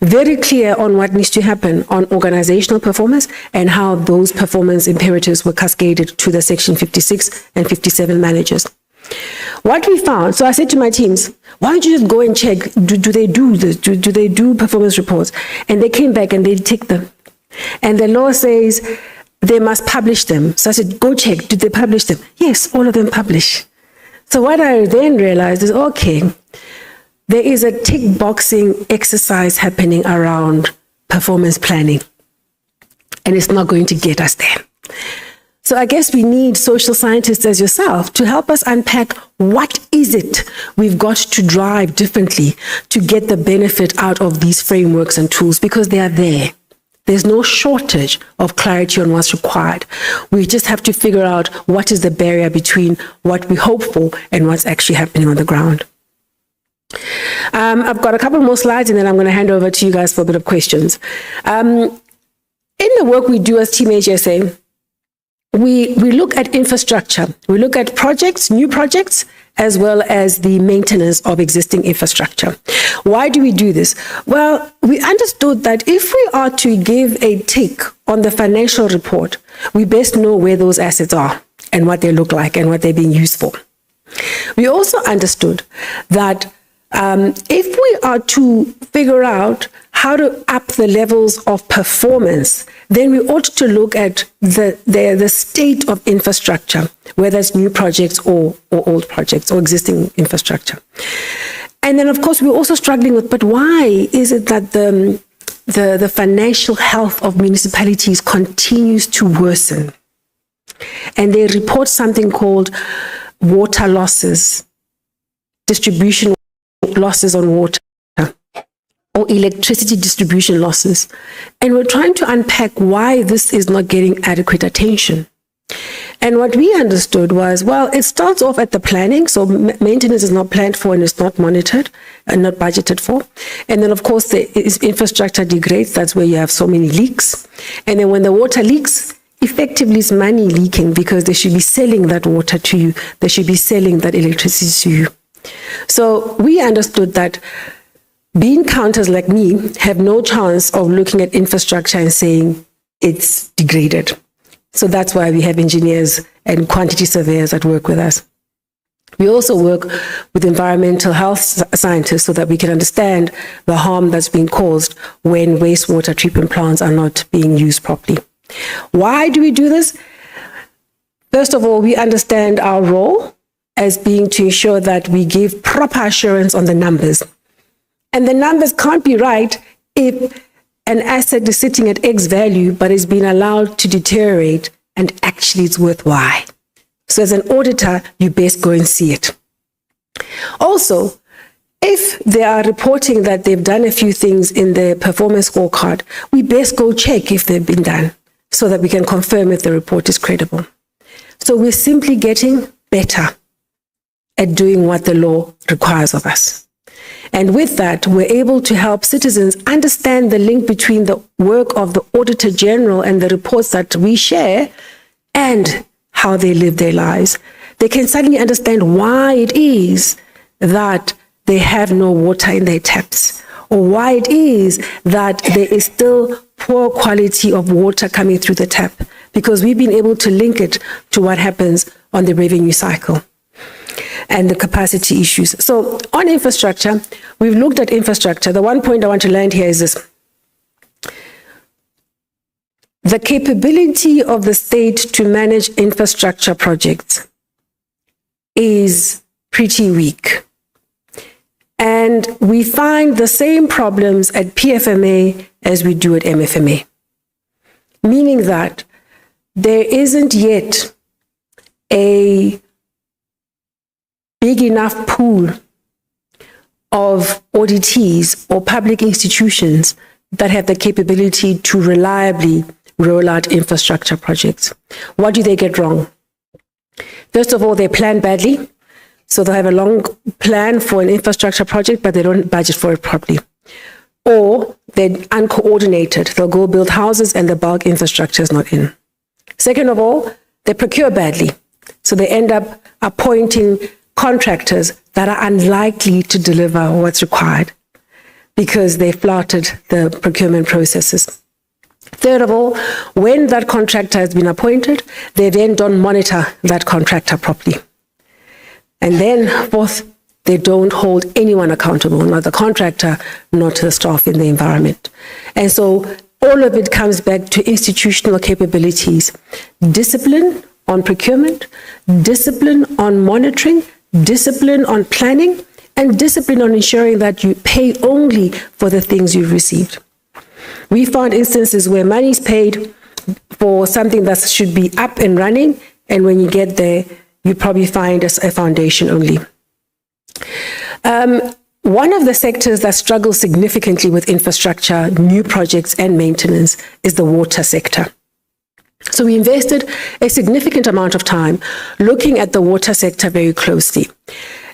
very clear on what needs to happen on organizational performance and how those performance imperatives were cascaded to the Section 56 and 57 managers. What we found, so I said to my teams, why don't you just go and check, do they do this? Do they do performance reports? And they came back and they ticked them. And the law says they must publish them. So I said, go check, did they publish them? Yes, all of them publish. So what I then realized is, okay, there is a tick boxing exercise happening around performance planning, and it's not going to get us there. So I guess we need social scientists as yourself to help us unpack what is it we've got to drive differently to get the benefit out of these frameworks and tools, because they are there. There's no shortage of clarity on what's required. We just have to figure out what is the barrier between what we hope for and what's actually happening on the ground. I've got a couple more slides and then I'm going to hand over to you guys for a bit of questions. In the work we do as Team HSA, we look at infrastructure. We look at projects, new projects, as well as the maintenance of existing infrastructure. Why do we do this? Well, we understood that if we are to give a tick on the financial report, we best know where those assets are and what they look like and what they're being used for. We also understood that if we are to figure out how to up the levels of performance, then we ought to look at the state of infrastructure, whether it's new projects or old projects or existing infrastructure. And then, of course, we're also struggling with, but why is it that the financial health of municipalities continues to worsen? And they report something called water losses, distribution losses on water, or electricity distribution losses. And we're trying to unpack why this is not getting adequate attention. And what we understood was, well, it starts off at the planning. So maintenance is not planned for and it's not monitored and not budgeted for. And then, of course, the infrastructure degrades. That's where you have so many leaks. And then when the water leaks, effectively it's money leaking because they should be selling that water to you. They should be selling that electricity to you. So we understood that bean counters like me have no chance of looking at infrastructure and saying it's degraded. So that's why we have engineers and quantity surveyors that work with us. We also work with environmental health scientists so that we can understand the harm that's being caused when wastewater treatment plants are not being used properly. Why do we do this? First of all, we understand our role as being to ensure that we give proper assurance on the numbers. And the numbers can't be right if an asset is sitting at X value, but is being allowed to deteriorate and actually it's worth Y. So as an auditor, you best go and see it. Also, if they are reporting that they've done a few things in their performance scorecard, we best go check if they've been done. so that we can confirm if the report is credible. So we're simply getting better at doing what the law requires of us. And with that, we're able to help citizens understand the link between the work of the Auditor General and the reports that we share and how they live their lives. They can suddenly understand why it is that they have no water in their taps, or why it is that there is still poor quality of water coming through the tap, because we've been able to link it to what happens on the revenue cycle and the capacity issues. So on infrastructure, we've looked at infrastructure. The one point I want to land here is this. The capability of the state to manage infrastructure projects is pretty weak. And we find the same problems at PFMA as we do at MFMA, meaning that there isn't yet a big enough pool of auditees or public institutions that have the capability to reliably roll out infrastructure projects. What do they get wrong? First of all, they plan badly. So they'll have a long plan for an infrastructure project, but they don't budget for it properly. Or they're uncoordinated. They'll go build houses and the bulk infrastructure is not in. Second of all, they procure badly. So they end up appointing contractors that are unlikely to deliver what's required because they flouted the procurement processes. Third of all, when that contractor has been appointed, they then don't monitor that contractor properly. And then fourth, they don't hold anyone accountable, not the contractor, not the staff in the environment. And so all of it comes back to institutional capabilities, discipline on procurement, discipline on monitoring, discipline on planning, and discipline on ensuring that you pay only for the things you've received. We found instances where money is paid for something that should be up and running, and when you get there, you probably find a foundation only. One of the sectors that struggles significantly with infrastructure, new projects, and maintenance is the water sector. So we invested a significant amount of time looking at the water sector very closely.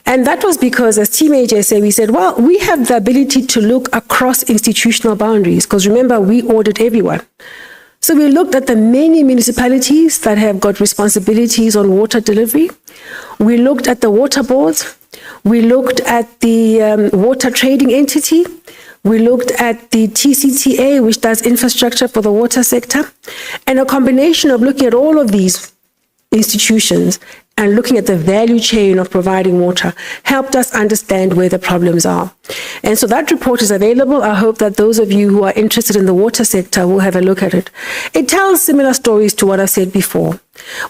And that was because as Team HSA, we said, well, we have the ability to look across institutional boundaries, because remember, we audit everyone. So we looked at the many municipalities that have got responsibilities on water delivery. We looked at the water boards. We looked at the water trading entity. We looked at the TCTA, which does infrastructure for the water sector. And a combination of looking at all of these institutions and looking at the value chain of providing water helped us understand where the problems are. And so that report is available. I hope that those of you who are interested in the water sector will have a look at it. It tells similar stories to what I said before,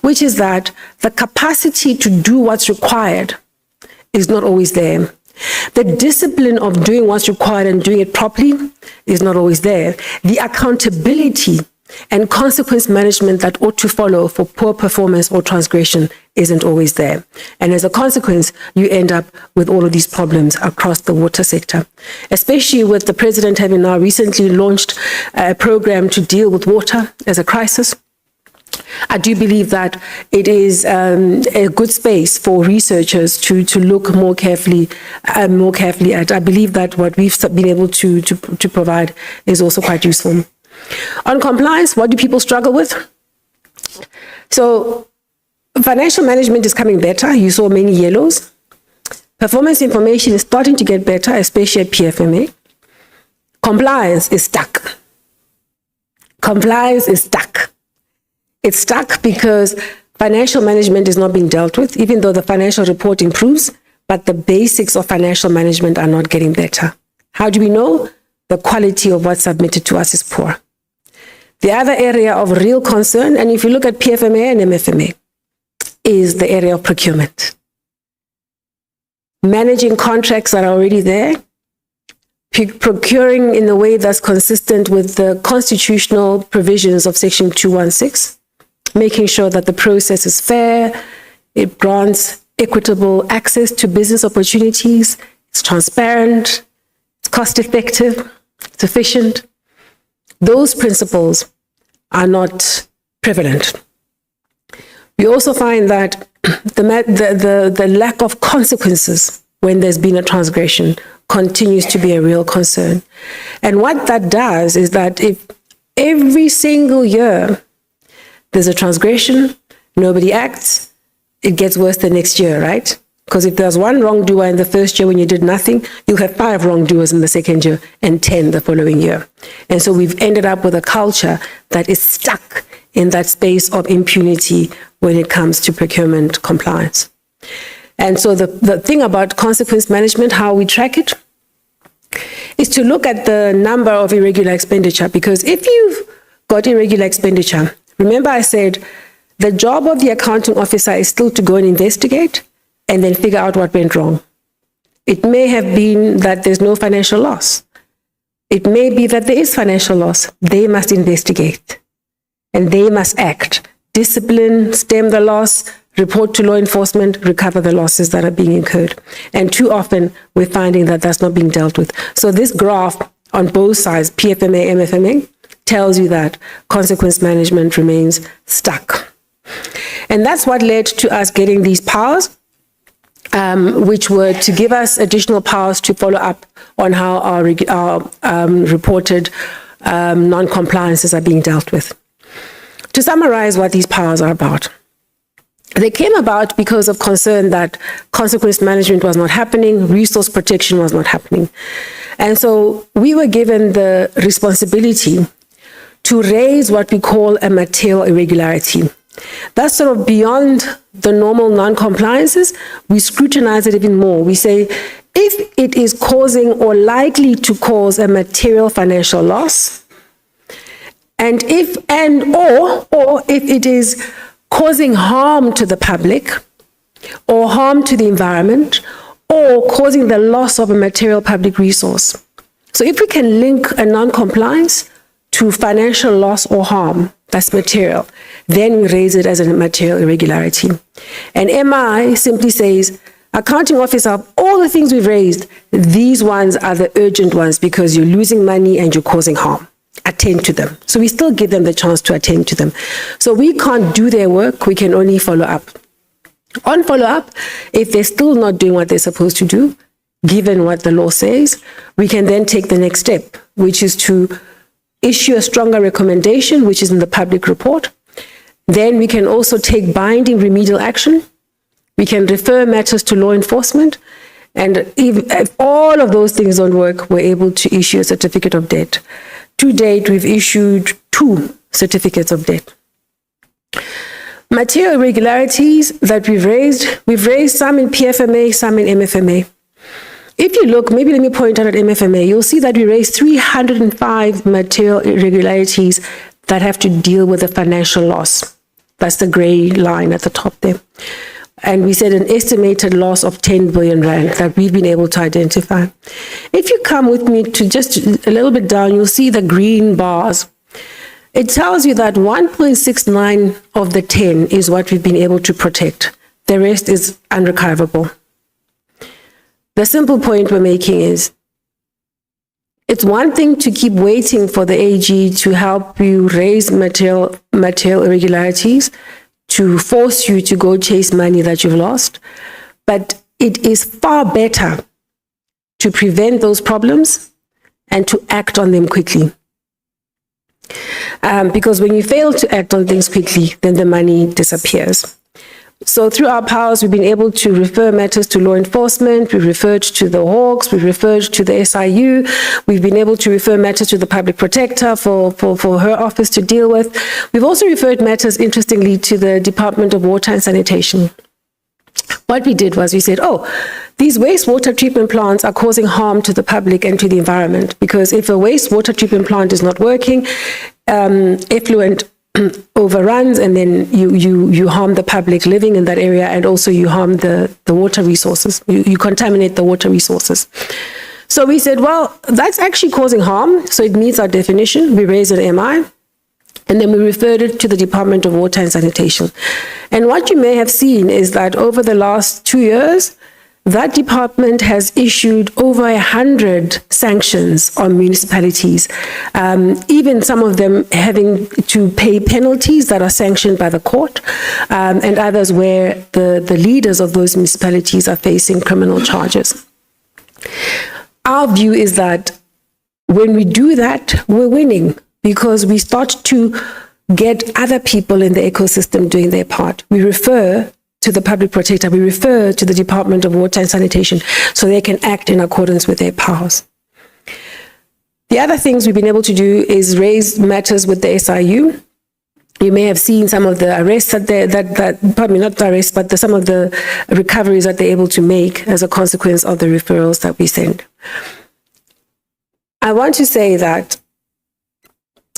which is that the capacity to do what's required is not always there. The discipline of doing what's required and doing it properly is not always there. The accountability and consequence management that ought to follow for poor performance or transgression isn't always there. And as a consequence, you end up with all of these problems across the water sector, especially with the president having now recently launched a program to deal with water as a crisis. I do believe that it is a good space for researchers to look more carefully at. I believe that what we've been able to provide is also quite useful. On compliance, what do people struggle with? So financial management is coming better. You saw many yellows. Performance information is starting to get better, especially at PFMA. Compliance is stuck. Compliance is stuck. It's stuck because financial management is not being dealt with, even though the financial report improves, but the basics of financial management are not getting better. How do we know? The quality of what's submitted to us is poor. The other area of real concern, and if you look at PFMA and MFMA, is the area of procurement. Managing contracts that are already there, procuring in a way that's consistent with the constitutional provisions of Section 216, making sure that the process is fair, it grants equitable access to business opportunities, it's transparent, it's cost-effective, it's efficient. Those principles are not prevalent. We also find that the lack of consequences when there's been a transgression continues to be a real concern. And what that does is that if every single year there's a transgression, nobody acts, it gets worse the next year, right? Because if there's one wrongdoer in the first year when you did nothing, you'll have 5 wrongdoers in the second year and 10 the following year. And so we've ended up with a culture that is stuck in that space of impunity when it comes to procurement compliance. And so the thing about consequence management, how we track it, is to look at the number of irregular expenditure. Because if you've got irregular expenditure, remember I said the job of the accounting officer is still to go and investigate and then figure out what went wrong. It may have been that there's no financial loss. It may be that there is financial loss. They must investigate and they must act. Discipline, stem the loss, report to law enforcement, recover the losses that are being incurred. And too often we're finding that that's not being dealt with. So this graph on both sides, PFMA, MFMA, tells you that consequence management remains stuck. And that's what led to us getting these powers, which were to give us additional powers to follow up on how our reported non-compliances are being dealt with. To summarize what these powers are about, they came about because of concern that consequence management was not happening, resource protection was not happening. And so we were given the responsibility to raise what we call a material irregularity. That's sort of beyond the normal non-compliances. We scrutinize it even more. We say, if it is causing or likely to cause a material financial loss, and if it is causing harm to the public or harm to the environment or causing the loss of a material public resource. So if we can link a non-compliance to financial loss or harm, that's material, then we raise it as a material irregularity. And MI simply says, accounting officer, of all the things we've raised, these ones are the urgent ones because you're losing money and you're causing harm. Attend to them. So we still give them the chance to attend to them. So we can't do their work, we can only follow up. On follow-up, if they're still not doing what they're supposed to do, given what the law says, we can then take the next step, which is to issue a stronger recommendation, which is in the public report. Then we can also take binding remedial action. We can refer matters to law enforcement. And if all of those things don't work, we're able to issue a certificate of debt. To date, we've issued 2 certificates of debt. Material irregularities that we've raised some in PFMA, some in MFMA. If you look, maybe let me point out at MFMA, you'll see that we raised 305 material irregularities that have to deal with the financial loss. That's the gray line at the top there. And we said an estimated loss of 10 billion rand that we've been able to identify. If you come with me to just a little bit down, you'll see the green bars. It tells you that 1.69 of the 10 is what we've been able to protect. The rest is unrecoverable. The simple point we're making is, it's one thing to keep waiting for the AG to help you raise material irregularities, to force you to go chase money that you've lost. But it is far better to prevent those problems and to act on them quickly. Because when you fail to act on things quickly, then the money disappears. So through our powers, we've been able to refer matters to law enforcement. We've referred to the Hawks. We've referred to the SIU. We've been able to refer matters to the public protector for her office to deal with. We've also referred matters, interestingly, to the Department of Water and Sanitation. What we did was we said, these wastewater treatment plants are causing harm to the public and to the environment, because if a wastewater treatment plant is not working, effluent overruns, and then you harm the public living in that area, and also you harm the water resources. You contaminate the water resources. So we said, well, that's actually causing harm, so it meets our definition. We raised an MI, and then we referred it to the Department of Water and Sanitation. And what you may have seen is that over the last 2 years, that department has issued over 100 sanctions on municipalities, even some of them having to pay penalties that are sanctioned by the court, and others where the leaders of those municipalities are facing criminal charges. Our view is that when we do that, we're winning, because we start to get other people in the ecosystem doing their part. We refer to the public protector, we refer to the Department of Water and Sanitation so they can act in accordance with their powers. The other things we've been able to do is raise matters with the SIU. You may have seen some of the arrests pardon me, not the arrests, but some of the recoveries that they're able to make as a consequence of the referrals that we send. I want to say that,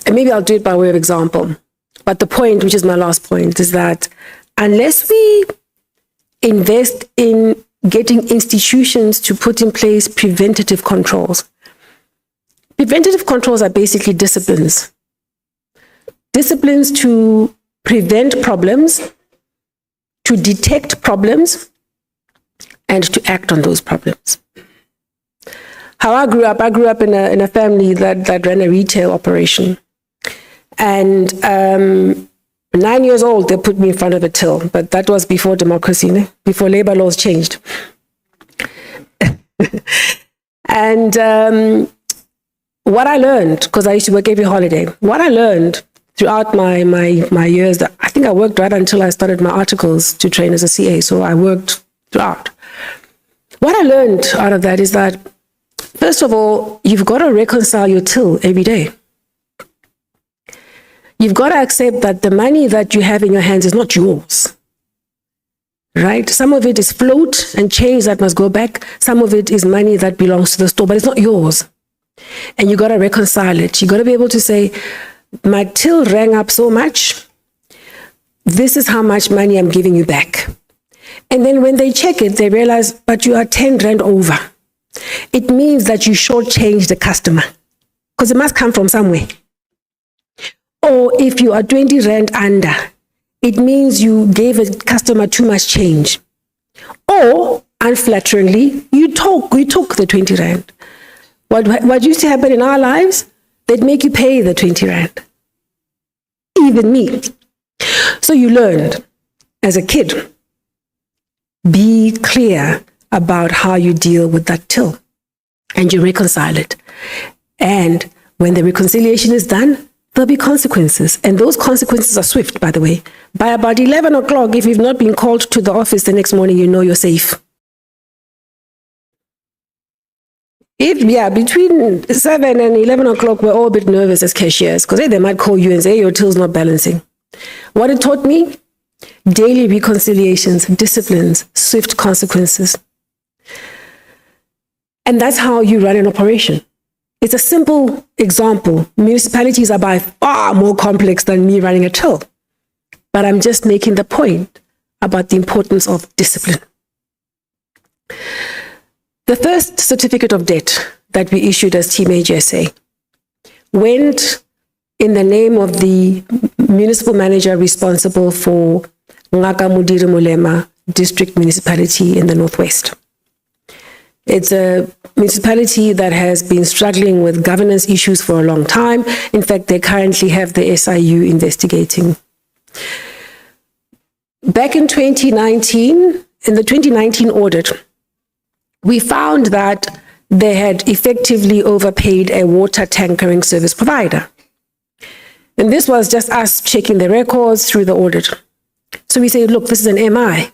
and maybe I'll do it by way of example, but the point, which is my last point, is that unless we invest in getting institutions to put in place preventative controls are basically disciplines. Disciplines to prevent problems, to detect problems, and to act on those problems. How I grew up in a family that ran a retail operation. And 9 years old, they put me in front of a till, but that was before democracy, before labor laws changed. And what I learned, because I used to work every holiday, what I learned throughout my years, I think I worked right until I started my articles to train as a CA, so I worked throughout. What I learned out of that is that, first of all, you've got to reconcile your till every day. You've got to accept that the money that you have in your hands is not yours, right? Some of it is float and change that must go back. Some of it is money that belongs to the store, but it's not yours. And you got to reconcile it. You got to be able to say, my till rang up so much. This is how much money I'm giving you back. And then when they check it, they realize, but you are 10 rand over. It means that you shortchange the customer, because it must come from somewhere. Or if you are 20 rand under, it means you gave a customer too much change. Or, unflatteringly, we took the 20 rand. What used to happen in our lives, they'd make you pay the 20 rand. Even me. So you learned, as a kid, be clear about how you deal with that till, and you reconcile it. And when the reconciliation is done, there'll be consequences. And those consequences are swift, by the way. By about 11 o'clock, if you've not been called to the office the next morning, you know you're safe. Between 7 and 11 o'clock, we're all a bit nervous as cashiers, because they might call you and say, hey, your till's not balancing. What it taught me? Daily reconciliations, disciplines, swift consequences. And that's how you run an operation. It's a simple example. Municipalities are by far more complex than me running a till. But I'm just making the point about the importance of discipline. The first certificate of debt that we issued as Team HSA went in the name of the municipal manager responsible for Ngaka Mudiri Mulema district municipality in the Northwest. It's a municipality that has been struggling with governance issues for a long time. In fact, they currently have the SIU investigating. Back in 2019, in the 2019 audit, we found that they had effectively overpaid a water tankering service provider. And this was just us checking the records through the audit. So we say, look, this is an MI,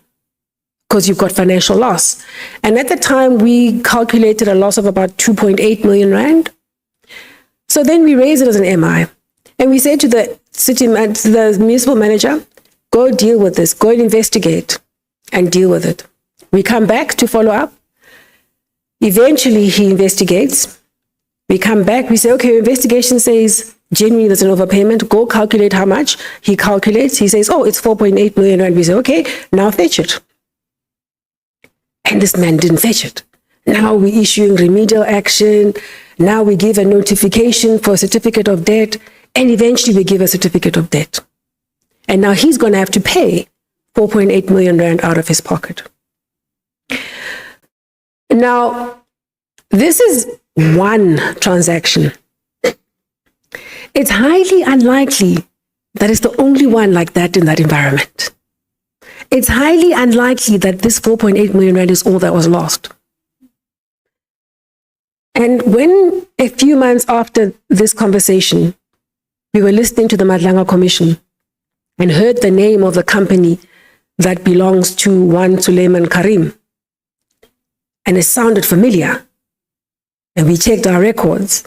because you've got financial loss. And at the time, we calculated a loss of about 2.8 million rand. So then we raised it as an MI. And we said to the municipal manager, go deal with this, go and investigate and deal with it. We come back to follow up. Eventually, he investigates. We come back, we say, okay, investigation says genuinely there's an overpayment. Go calculate how much. He calculates. He says, oh, it's 4.8 million rand. We say, okay, now fetch it. And this man didn't fetch it. Now we're issuing remedial action. Now we give a notification for a certificate of debt. And eventually we give a certificate of debt. And now he's going to have to pay 4.8 million rand out of his pocket. Now, this is one transaction. It's highly unlikely that it's the only one like that in that environment. It's highly unlikely that this 4.8 million rand is all that was lost. And when a few months after this conversation, we were listening to the Madlanga Commission and heard the name of the company that belongs to one Suleiman Karim, and it sounded familiar, and we checked our records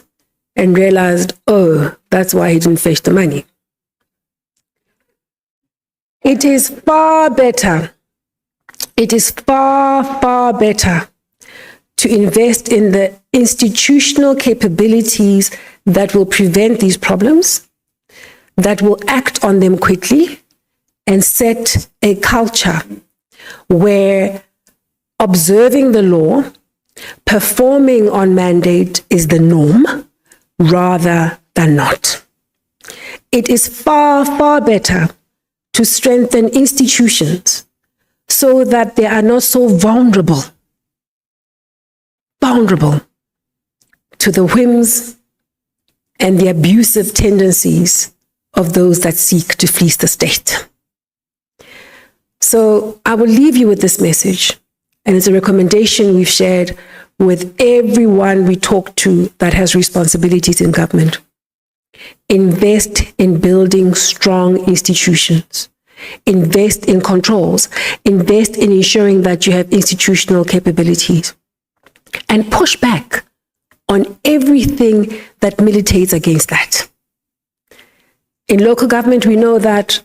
and realized, oh, that's why he didn't fetch the money. It is far better, far better to invest in the institutional capabilities that will prevent these problems, that will act on them quickly, and set a culture where observing the law, performing on mandate is the norm rather than not. It is far, far better to strengthen institutions so that they are not so vulnerable to the whims and the abusive tendencies of those that seek to fleece the state. So I will leave you with this message, and it's a recommendation we've shared with everyone we talk to that has responsibilities in government. Invest in building strong institutions. Invest in controls. Invest in ensuring that you have institutional capabilities. And push back on everything that militates against that. In local government, we know that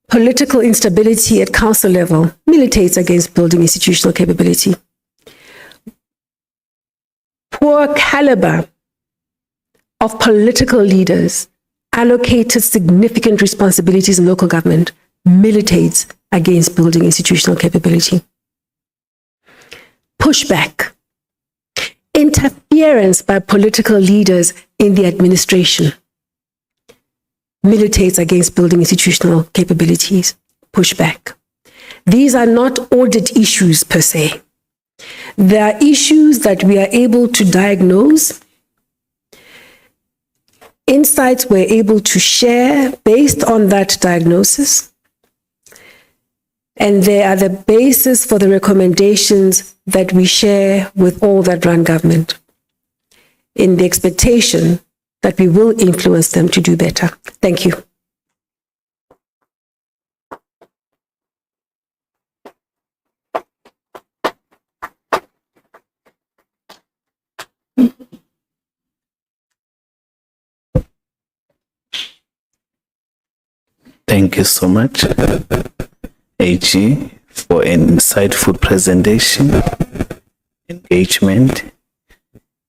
political instability at council level militates against building institutional capability. Poor caliber of political leaders allocated significant responsibilities in local government militates against building institutional capability. Pushback, interference by political leaders in the administration militates against building institutional capabilities. Pushback. These are not audit issues per se. They are issues that we are able to diagnose, insights we're able to share based on that diagnosis, and they are the basis for the recommendations that we share with all that run government, in the expectation that we will influence them to do better. Thank you. Thank you so much, AG, for an insightful presentation, engagement.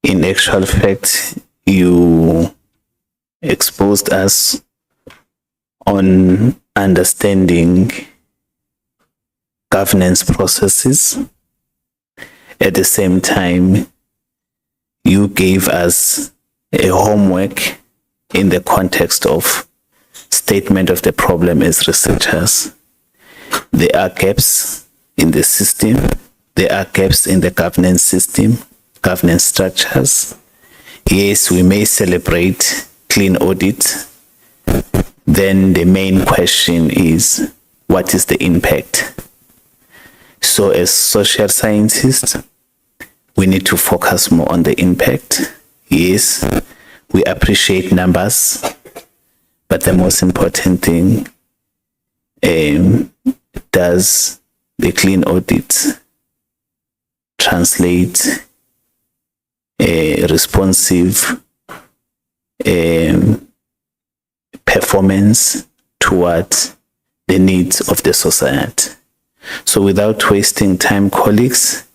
In actual fact, you exposed us on understanding governance processes. At the same time, you gave us a homework in the context of statement of the problem as researchers. There are gaps in the system. There are gaps in the governance system, governance structures. Yes, we may celebrate clean audit. Then the main question is, what is the impact? So as social scientists, we need to focus more on the impact. Yes, we appreciate numbers, but the most important thing, does the clean audit translate a responsive performance towards the needs of the society? So without wasting time, colleagues,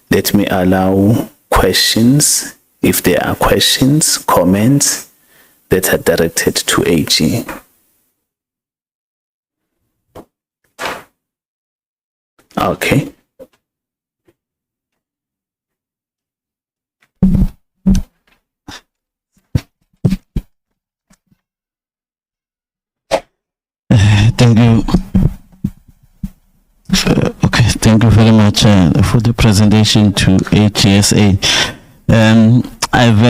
let me allow questions, if there are questions, comments that are directed to AG. Okay. Thank you. Okay, thank you very much. much for the presentation to HGSA. I have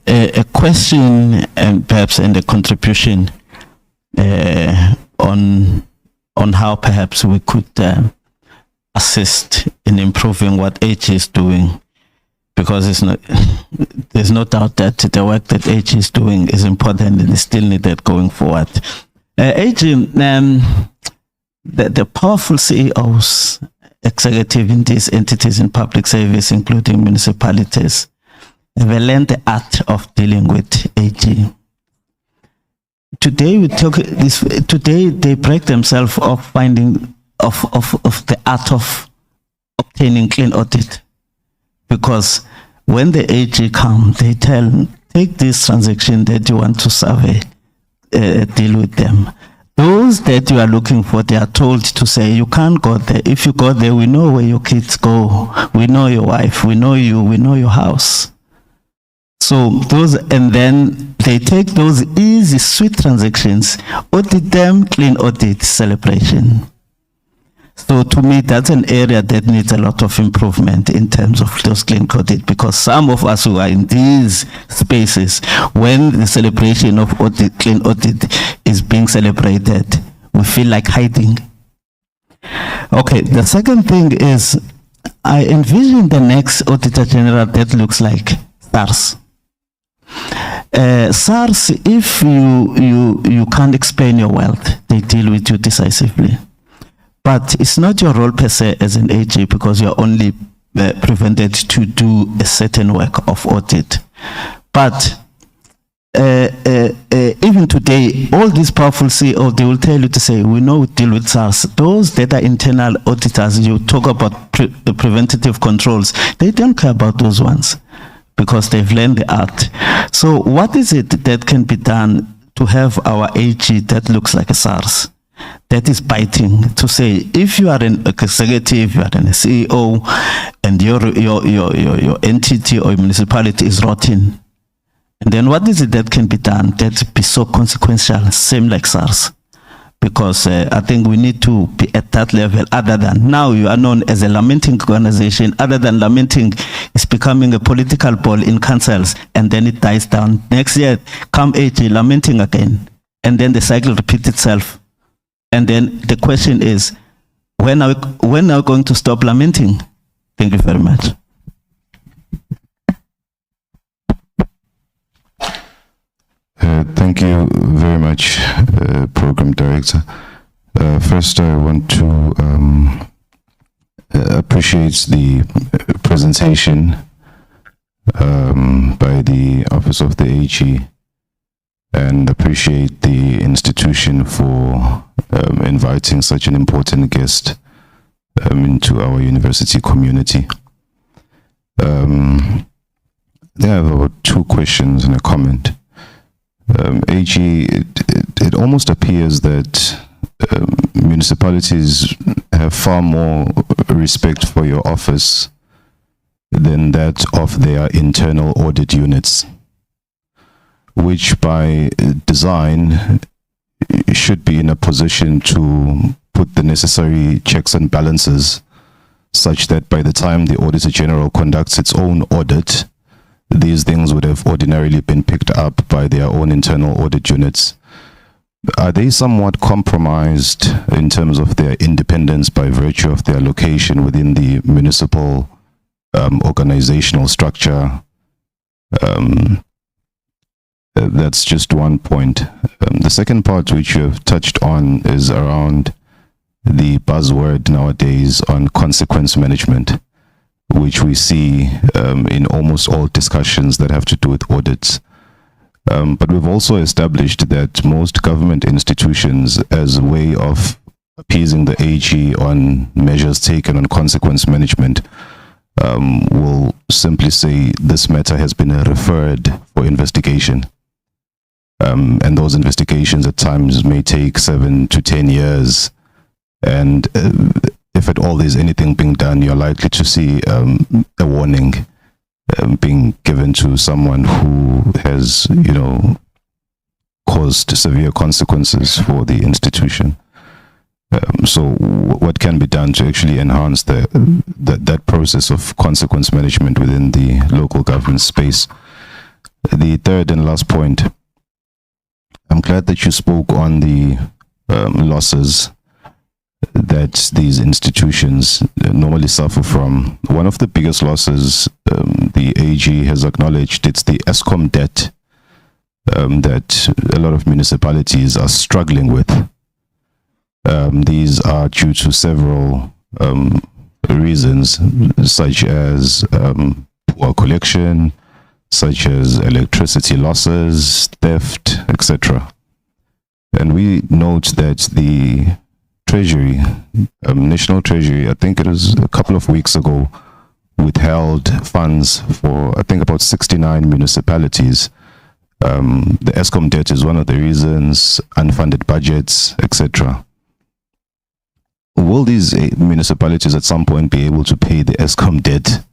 a question and perhaps a contribution on how perhaps we could assist in improving what AG is doing, because there's no doubt that the work that AG is doing is important and is still needed going forward. AG, the powerful CEOs, executive in these entities in public service, including municipalities, have learned the art of dealing with AG. Today today they break themselves of finding of the art of obtaining clean audit, because when the AG come, they tell, take this transaction that you want to survey, deal with them. Those that you are looking for, they are told to say, you can't go there. If you go there, we know where your kids go. We know your wife. We know you. We know your house. So those, and then they take those easy, sweet transactions, audit them, clean audit, celebration. So to me, that's an area that needs a lot of improvement in terms of those clean audit, because some of us who are in these spaces, when the celebration of audit, clean audit is being celebrated, we feel like hiding. Okay, the second thing is, I envision the next Auditor General that looks like SARS. SARS, if you can't explain your wealth, they deal with you decisively. But it's not your role per se as an AG, because you're only prevented to do a certain work of audit. But even today, all these powerful CEOs, they will tell you to say, we know we deal with SARS. Those that are internal auditors, you talk about the preventative controls, they don't care about those ones, because they've learned the art. So what is it that can be done to have our AG that looks like a SARS, that is biting, to say, if you are an executive, you are a CEO, and your entity or municipality is rotten, and then what is it that can be done that be so consequential, same like SARS? Because I think we need to be at that level, other than now you are known as a lamenting organization, other than lamenting is becoming a political ball in councils, and then it dies down. Next year, come AG, lamenting again, and then the cycle repeats itself. And then the question is, when are we going to stop lamenting? Thank you very much. Thank you very much, Program Director. First, I want to appreciate the presentation by the Office of the AG, and appreciate the institution for inviting such an important guest into our university community. I have about 2 questions and a comment. AG, it almost appears that municipalities have far more respect for your office than that of their internal audit units, which by design should be in a position to put the necessary checks and balances such that by the time the Auditor General conducts its own audit, these things would have ordinarily been picked up by their own internal audit units. Are they somewhat compromised in terms of their independence by virtue of their location within the municipal organizational structure? That's just one point. The second part, which you have touched on, is around the buzzword nowadays on consequence management, which we see in almost all discussions that have to do with audits. But we've also established that most government institutions, as a way of appeasing the AG on measures taken on consequence management, will simply say this matter has been referred for investigation. And those investigations at times may take 7 to 10 years. And if at all there's anything being done, you're likely to see a warning being given to someone who has, caused severe consequences for the institution. What can be done to actually enhance that process of consequence management within the local government space? The third and last point, I'm glad that you spoke on the losses that these institutions normally suffer from. One of the biggest losses, the AG has acknowledged, it's the ESCOM debt that a lot of municipalities are struggling with. These are due to several reasons, such as poor collection, such as electricity losses, theft, etc. And we note that the Treasury, National Treasury, I think it was a couple of weeks ago, withheld funds for, I think, about 69 municipalities. The ESCOM debt is one of the reasons, unfunded budgets, etc. Will these municipalities at some point be able to pay the ESCOM debt,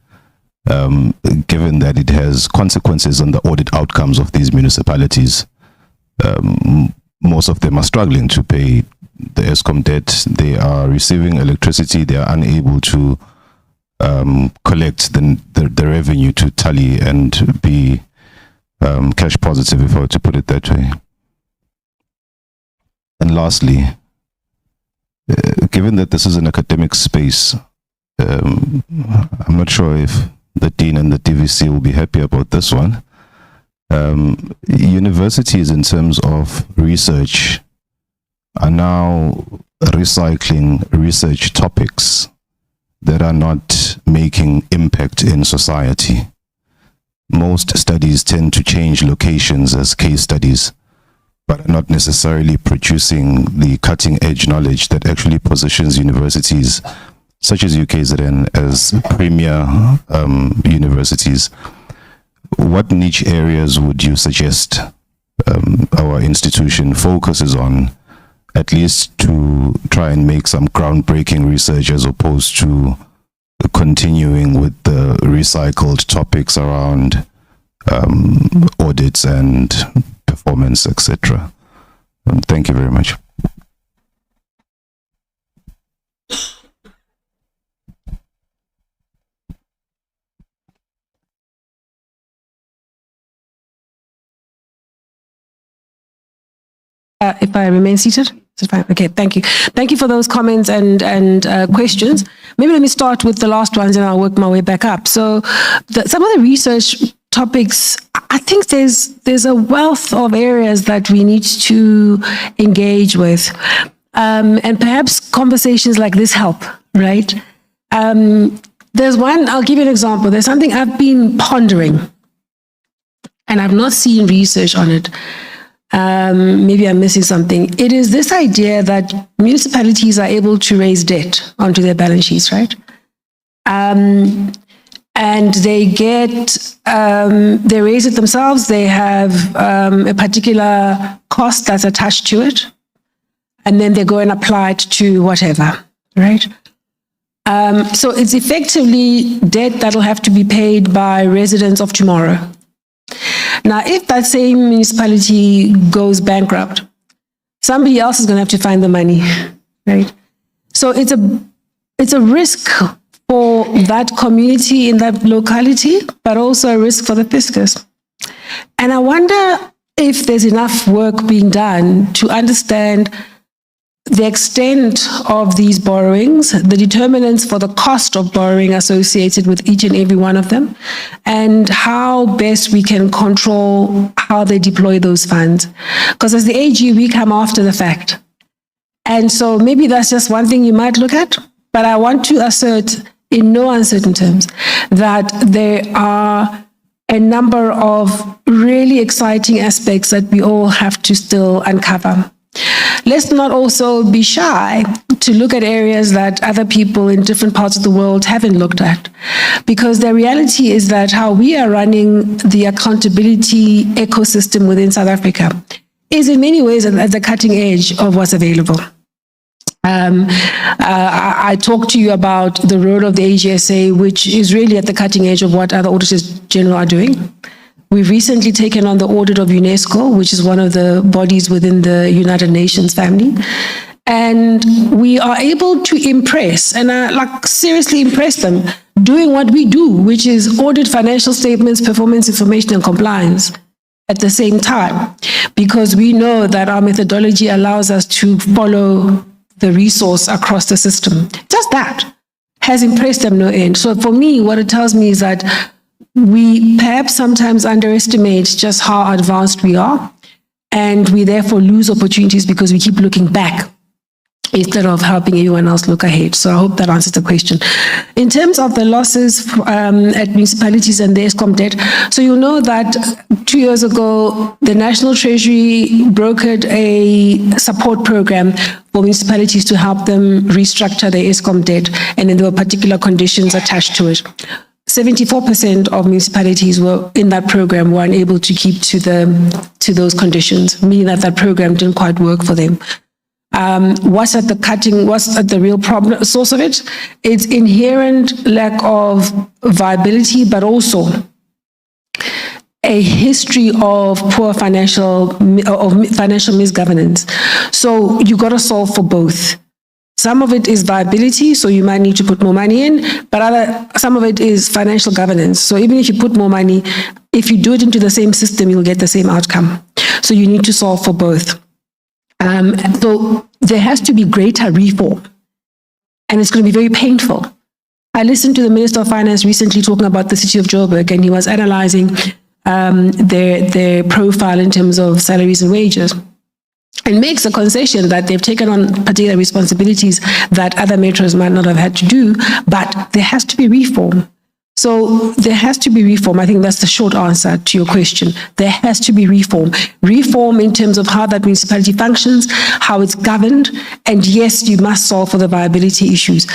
given that it has consequences on the audit outcomes of these municipalities? Most of them are struggling to pay the ESCOM debt. They are receiving electricity. They are unable to collect the revenue to tally and be cash positive, if I were to put it that way. And lastly, given that this is an academic space, I'm not sure if the Dean and the DVC will be happy about this one. Universities, in terms of research, are now recycling research topics that are not making impact in society. Most studies tend to change locations as case studies, but are not necessarily producing the cutting edge knowledge that actually positions universities such as UKZN as premier universities. What niche areas would you suggest our institution focuses on, at least to try and make some groundbreaking research, as opposed to continuing with the recycled topics around audits and performance, etc.? Thank you very much. If I remain seated? Is it fine? Okay, thank you. Thank you for those comments and questions. Maybe let me start with the last ones and I'll work my way back up. So some of the research topics, I think there's a wealth of areas that we need to engage with. And perhaps conversations like this help, right? There's one, I'll give you an example. There's something I've been pondering and I've not seen research on it. Maybe I'm missing something. It is this idea that municipalities are able to raise debt onto their balance sheets, right? And they they raise it themselves. They have a particular cost that's attached to it. And then they go and apply it to whatever, right? So it's effectively debt that'll have to be paid by residents of tomorrow. Now, if that same municipality goes bankrupt, somebody else is going to have to find the money, right? So it's a risk for that community in that locality, but also a risk for the fiscus. And I wonder if there's enough work being done to understand the extent of these borrowings, the determinants for the cost of borrowing associated with each and every one of them, and how best we can control how they deploy those funds. Because as the AG, we come after the fact. And so maybe that's just one thing you might look at, but I want to assert in no uncertain terms that there are a number of really exciting aspects that we all have to still uncover. Let's not also be shy to look at areas that other people in different parts of the world haven't looked at. Because the reality is that how we are running the accountability ecosystem within South Africa is in many ways at the cutting edge of what's available. I talked to you about the role of the AGSA, which is really at the cutting edge of what other auditors general are doing. We've recently taken on the audit of UNESCO, which is one of the bodies within the United Nations family. And we are able to impress, and like seriously impress them, doing what we do, which is audit financial statements, performance information, and compliance at the same time, because we know that our methodology allows us to follow the resource across the system. Just that has impressed them no end. So for me, what it tells me is that we perhaps sometimes underestimate just how advanced we are, and we therefore lose opportunities because we keep looking back instead of helping everyone else look ahead. So I hope that answers the question. In terms of the losses at municipalities and the ESCOM debt, so you'll know that 2 years ago, the National Treasury brokered a support program for municipalities to help them restructure their ESCOM debt, and then there were particular conditions attached to it. 74% of municipalities were in that program were unable to keep to those conditions, meaning that program didn't quite work for them. What's at the real problem source of it? It's inherent lack of viability, but also a history of poor financial misgovernance. So you got to solve for both. Some of it is viability, so you might need to put more money in, but some of it is financial governance. So even if you put more money, if you do it into the same system, you'll get the same outcome. So you need to solve for both. So there has to be greater reform, and it's going to be very painful. I listened to the Minister of Finance recently talking about the city of Joburg, and he was analyzing their profile in terms of salaries and wages, and makes a concession that they've taken on particular responsibilities that other metros might not have had to do, but there has to be reform. So there has to be reform. I think that's the short answer to your question. There has to be reform. Reform in terms of how that municipality functions, how it's governed, and yes, you must solve for the viability issues.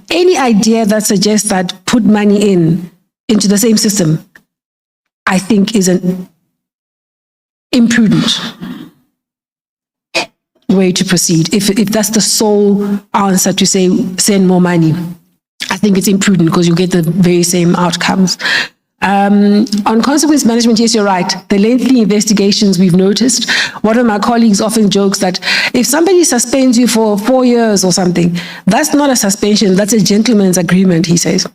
Any idea that suggests that put money into the same system, I think is an imprudent way to proceed. If that's the sole answer, to say send more money, I think it's imprudent because you get the very same outcomes. On consequence management, yes, you're right. The lengthy investigations we've noticed. One of my colleagues often jokes that if somebody suspends you for 4 years or something, that's not a suspension, that's a gentleman's agreement, he says.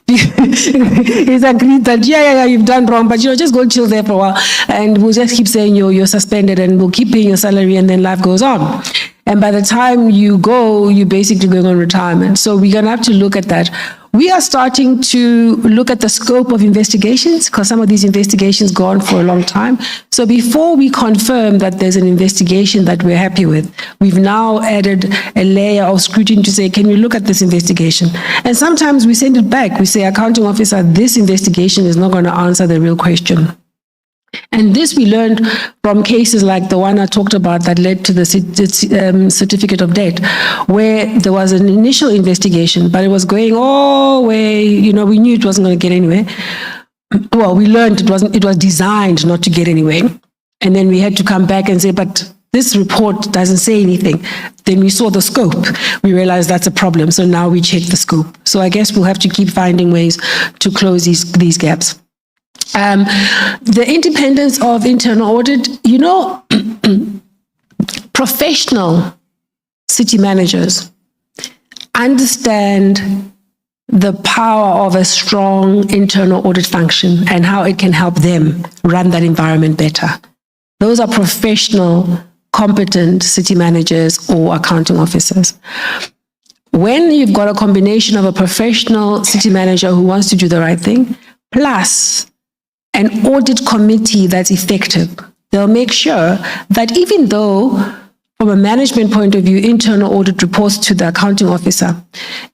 He's agreed that, yeah, you've done wrong, but just go chill there for a while, and we'll just keep saying you're suspended, and we'll keep paying your salary, and then life goes on. And by the time you go, you're basically going on retirement. So we're going to have to look at that. We are starting to look at the scope of investigations, because some of these investigations go on for a long time. So before we confirm that there's an investigation that we're happy with, we've now added a layer of scrutiny to say, can you look at this investigation? And sometimes we send it back. We say, accounting officer, this investigation is not going to answer the real question. And this we learned from cases like the one I talked about that led to the certificate of debt, where there was an initial investigation, but it was going all the way, we knew it wasn't going to get anywhere. Well, we learned it was designed not to get anywhere. And then we had to come back and say, but this report doesn't say anything. Then we saw the scope. We realized that's a problem. So now we check the scope. So I guess we'll have to keep finding ways to close these gaps. The independence of internal audit, professional city managers understand the power of a strong internal audit function and how it can help them run that environment better. Those are professional, competent city managers or accounting officers. When you've got a combination of a professional city manager who wants to do the right thing, plus an audit committee that's effective, they'll make sure that even though, from a management point of view, internal audit reports to the accounting officer,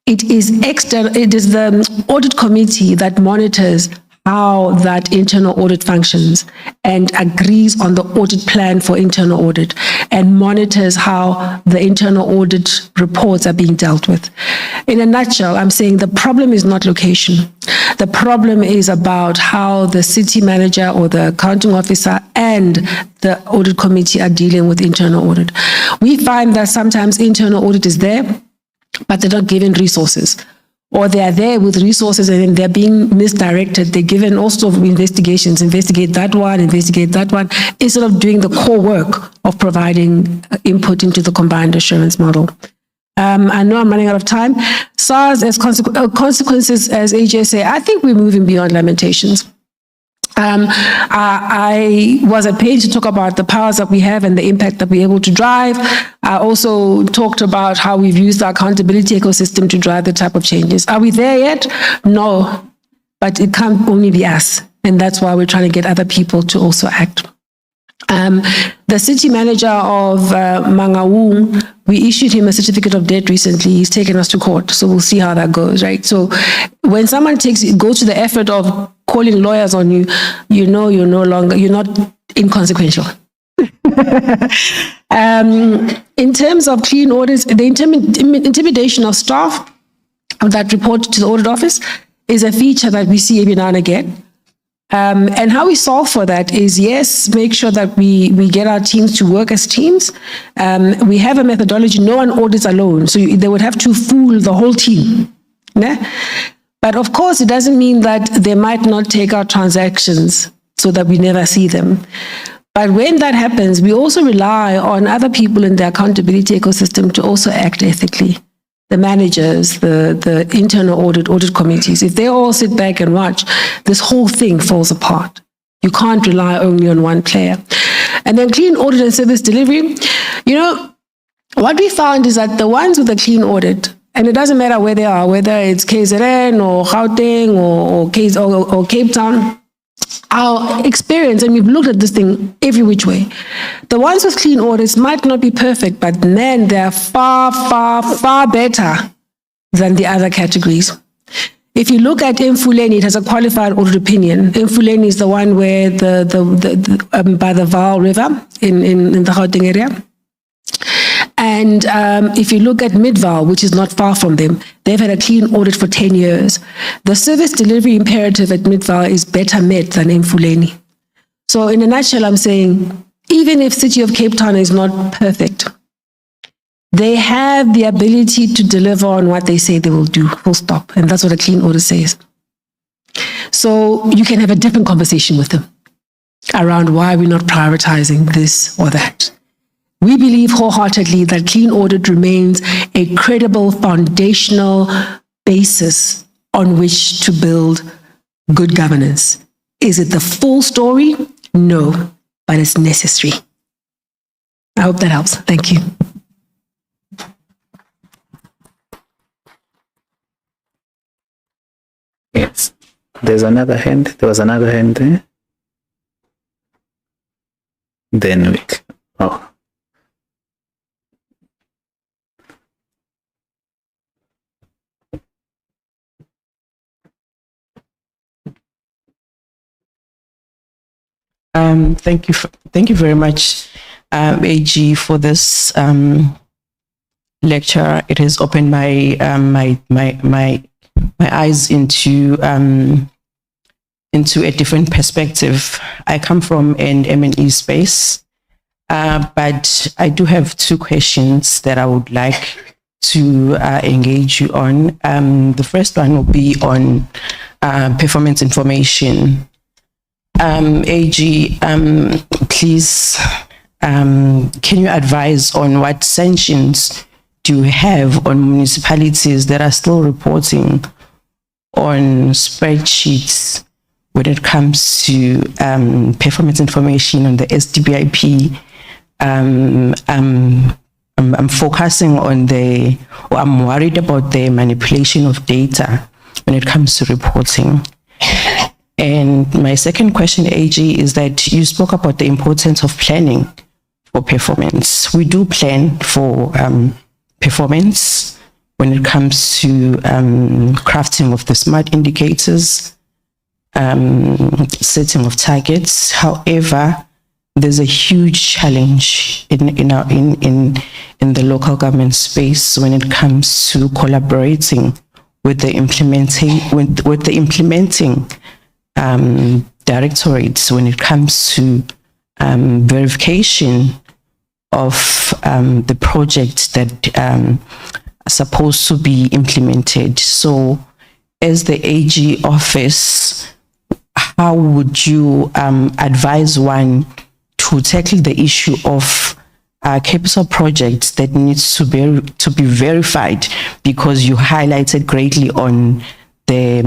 it is the audit committee that monitors how that internal audit functions and agrees on the audit plan for internal audit and monitors how the internal audit reports are being dealt with. In a nutshell, I'm saying the problem is not location. The problem is about how the city manager or the accounting officer and the audit committee are dealing with internal audit. We find that sometimes internal audit is there, but they're not given resources. or they are there with resources and then they're being misdirected. They're given all sorts of investigations, investigate that one, instead of doing the core work of providing input into the combined assurance model. I know I'm running out of time. SARS as consequences, as AJ said, I think we're moving beyond lamentations. I was at pains to talk about the powers that we have and the impact that we're able to drive. I also talked about how we've used the accountability ecosystem to drive the type of changes. Are we there yet? No, but it can't only be us. And that's why we're trying to get other people to also act. The city manager of Mangaung, we issued him a certificate of debt recently. He's taken us to court, so we'll see how that goes, right? So when someone goes to the effort of calling lawyers on you, you know you're not inconsequential. In terms of clean audits, the intimidation of staff that report to the audit office is a feature that we see every now and again. And how we solve for that is, yes, make sure that we get our teams to work as teams. We have a methodology, no one audits alone, so they would have to fool the whole team. Yeah? But of course, it doesn't mean that they might not take out transactions so that we never see them. But when that happens, we also rely on other people in the accountability ecosystem to also act ethically. The managers, the internal audit committees, if they all sit back and watch, this whole thing falls apart. You can't rely only on one player. And then clean audit and service delivery. You know, what we found is that the ones with a clean audit, and it doesn't matter where they are, whether it's KZN or Gauteng or Cape Town, our experience, and we've looked at this thing every which way, the ones with clean audits might not be perfect, but man, they're far, far, far better than the other categories. If you look at Mfuleni, it has a qualified audit opinion. Mfuleni is the one where by the Vaal River in the Gauteng area. And if you look at Midvaal, which is not far from them, they've had a clean audit for 10 years. The service delivery imperative at Midvaal is better met than Mfuleni. So in a nutshell, I'm saying, even if City of Cape Town is not perfect, they have the ability to deliver on what they say they will do, full stop. And that's what a clean audit says. So you can have a different conversation with them around why we're not prioritizing this or that. We believe wholeheartedly that clean audit remains a credible foundational basis on which to build good governance. Is it the full story? No, but it's necessary. I hope that helps. Thank you. Yes. There's another hand. There was another hand there. Then we... Oh. Thank you very much, AG, for this lecture. It has opened my my eyes into a different perspective. I come from an M&E space, but I do have two questions that I would like to engage you on. The first one will be on performance information. AG, please, can you advise on what sanctions do you have on municipalities that are still reporting on spreadsheets when it comes to performance information on the SDBIP? I'm focusing on I'm worried about the manipulation of data when it comes to reporting. And my second question, AG, is that you spoke about the importance of planning for performance. We do plan for performance when it comes to crafting of the smart indicators, setting of targets. However, there's a huge challenge in the local government space when it comes to collaborating with the implementing directorates when it comes to verification of the project that supposed to be implemented. So as the AG office, how would you advise one to tackle the issue of capital projects that needs to be verified, because you highlighted greatly on the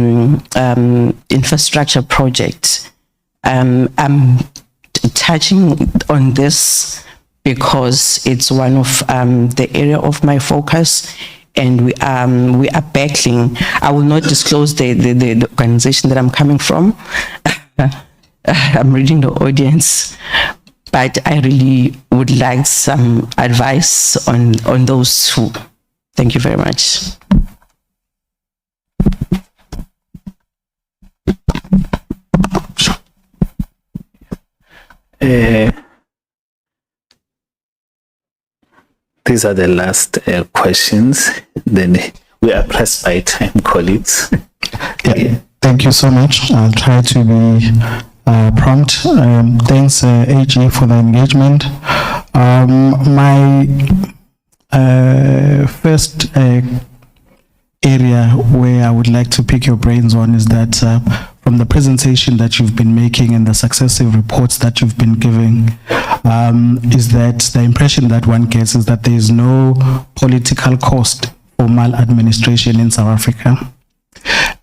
infrastructure project. I'm touching on this because it's one of the area of my focus, and we are battling. I will not disclose the organization that I'm coming from. I'm reading the audience, but I really would like some advice on those two. Thank you very much. These are the last questions. Then we are pressed by time, colleagues. Yeah. Thank you so much. I'll try to be prompt. Thanks, AG, for the engagement. My first area where I would like to pick your brains on is that from the presentation that you've been making and the successive reports that you've been giving, is that the impression that one gets is that there is no political cost for maladministration in South Africa.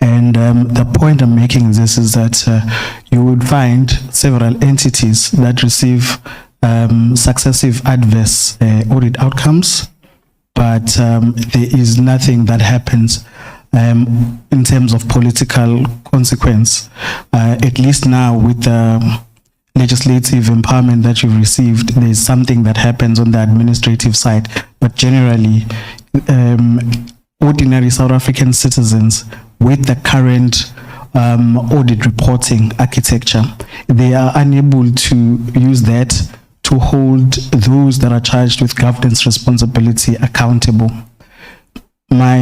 And the point I'm making this is that you would find several entities that receive successive adverse audit outcomes, but there is nothing that happens in terms of political consequence. At least now with the legislative empowerment that you've received, there is something that happens on the administrative side, but generally ordinary South African citizens with the current audit reporting architecture, they are unable to use that to hold those that are charged with governance responsibility accountable. My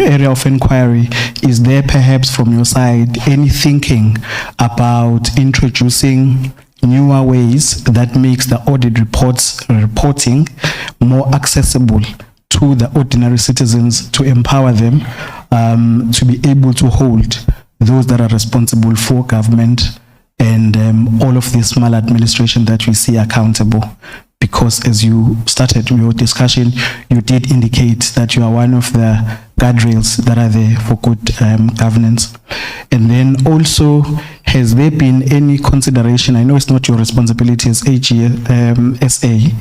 area of inquiry is there perhaps from your side any thinking about introducing newer ways that makes the audit reporting more accessible to the ordinary citizens, to empower them to be able to hold those that are responsible for government and all of this maladministration that we see accountable? Because as you started your discussion, you did indicate that you are one of the guardrails that are there for good governance. And then also, has there been any consideration, I know it's not your responsibility as AGSA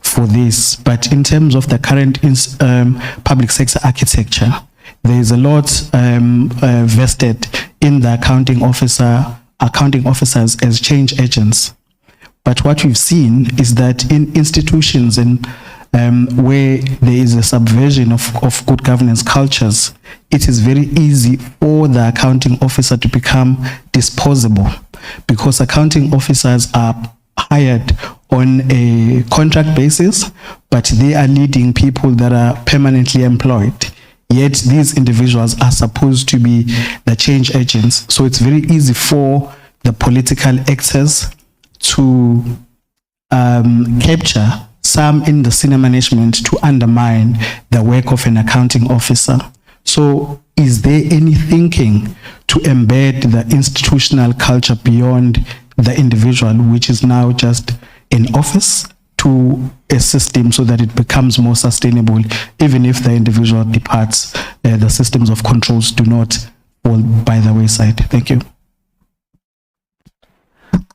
for this, but in terms of the current public sector architecture, there is a lot vested in the accounting officers as change agents. But what we've seen is that in institutions and where there is a subversion of good governance cultures, it is very easy for the accounting officer to become disposable, because accounting officers are hired on a contract basis, but they are leading people that are permanently employed. Yet these individuals are supposed to be the change agents. So it's very easy for the political actors to capture some in the senior management to undermine the work of an accounting officer. So is there any thinking to embed the institutional culture beyond the individual, which is now just an office, to a system so that it becomes more sustainable, even if the individual departs, the systems of controls do not fall by the wayside? Thank you.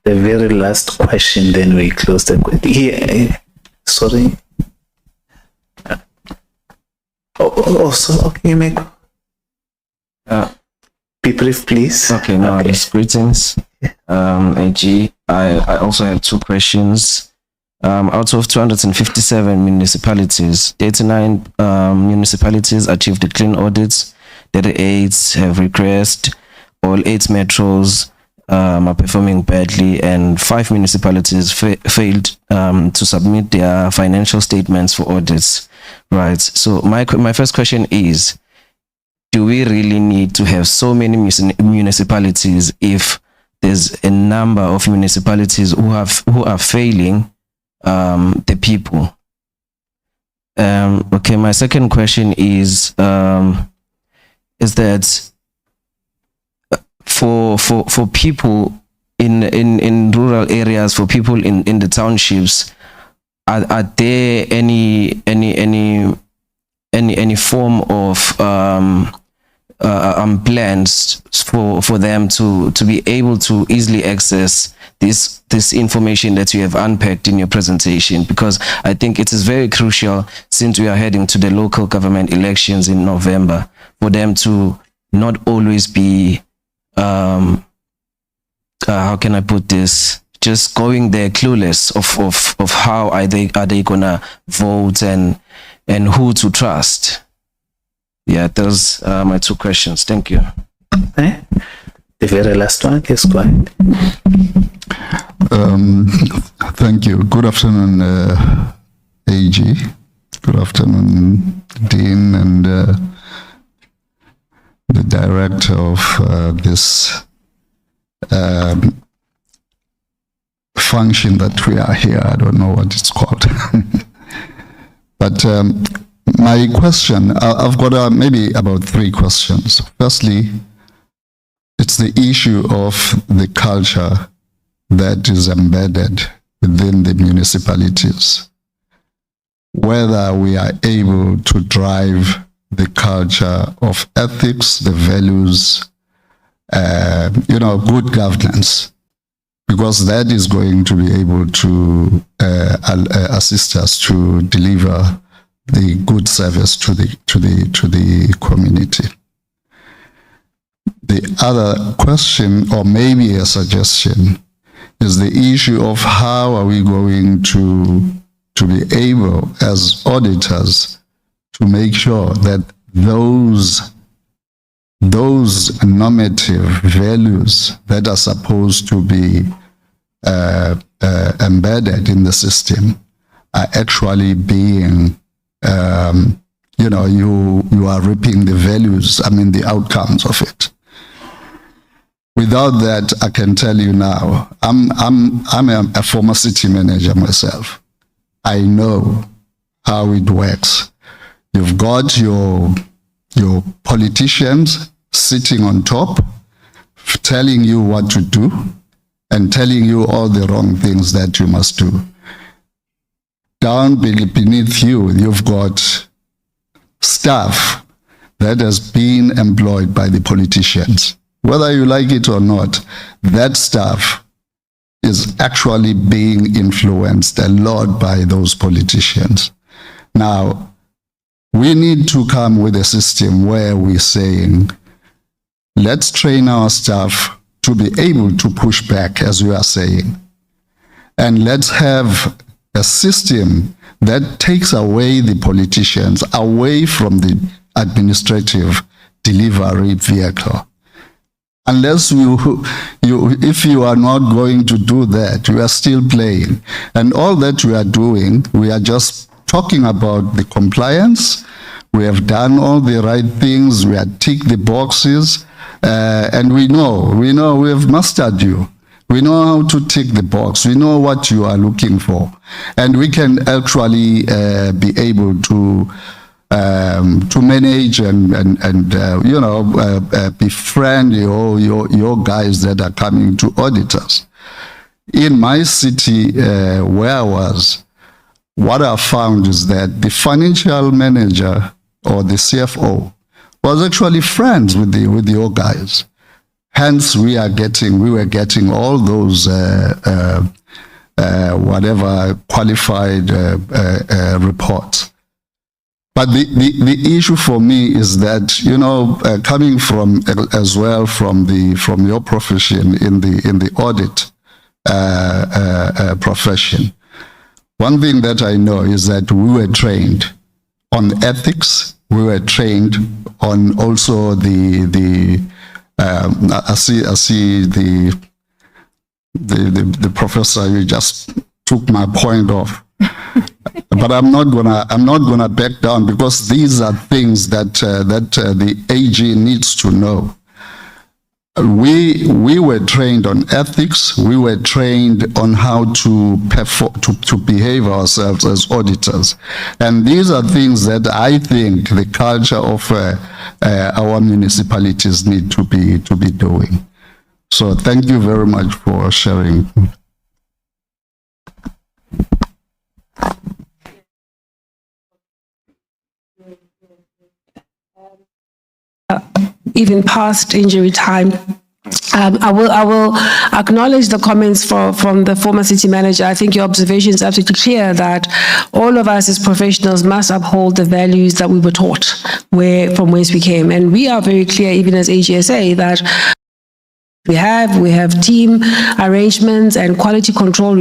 The very last question, then we close the here. Sorry. Okay, make. Be brief, please. Okay, now just greetings. AG, I also have two questions. Out of 257 municipalities, 89 municipalities achieved the clean audits, 38 have regressed, all 8 metros are performing badly, and 5 municipalities failed to submit their financial statements for audits. Right. So my first question is, do we really need to have so many municipalities if there's a number of municipalities who are failing the people? Okay, my second question is that for people in rural areas, for people in the townships, are there any form of plans for them to be able to easily access this information that you have unpacked in your presentation? Because I think it is very crucial, since we are heading to the local government elections in November, for them to not always be how can I put this, just going there clueless of how are they gonna vote and who to trust. Yeah, those are my two questions. Thank you. Okay. The very last one, yes, go ahead. Thank you. Good afternoon, AG. Good afternoon, Dean, and the director of this function that we are here. I don't know what it's called. But my question, I've got maybe about 3 questions. Firstly, it's the issue of the culture that is embedded within the municipalities. Whether we are able to drive the culture of ethics, the values, good governance, because that is going to be able to assist us to deliver the good service to the community. The other question, or maybe a suggestion, is the issue of how are we going to be able, as auditors, to make sure that those normative values that are supposed to be embedded in the system are actually being, you are reaping the values, the outcomes of it. Without that, I can tell you now, I'm a former city manager myself. I know how it works. You've got your politicians sitting on top, telling you what to do and telling you all the wrong things that you must do. Down beneath you, you've got staff that has been employed by the politicians. Whether you like it or not, that staff is actually being influenced a lot by those politicians. Now, we need to come with a system where we're saying, let's train our staff to be able to push back, as you are saying. And let's have a system that takes away the politicians, away from the administrative delivery vehicle. Unless if you are not going to do that, you are still playing. And all that we are doing, we are just talking about the compliance. We have done all the right things. We have ticked the boxes. And we know we have mastered you. We know how to tick the box. We know what you are looking for. And we can actually be able to manage and befriend your guys that are coming to audit us. In my city where I was, what I found is that the financial manager or the CFO was actually friends with your guys. Hence, we were getting all those whatever qualified reports. But the issue for me is that, coming from as well from your profession in the audit profession, one thing that I know is that we were trained on ethics. We were trained on also I see the professor, you just took my point off. But I'm not gonna back down, because these are things that the AG needs to know. we were trained on ethics. We were trained on how to perform, to behave ourselves as auditors, and these are things that I think the culture of our municipalities need to be doing. So thank you very much for sharing. Even past injury time. I will acknowledge the comments from the former city manager. I think your observation is absolutely clear that all of us as professionals must uphold the values that we were taught from whence we came. And we are very clear, even as AGSA, that we have team arrangements and quality control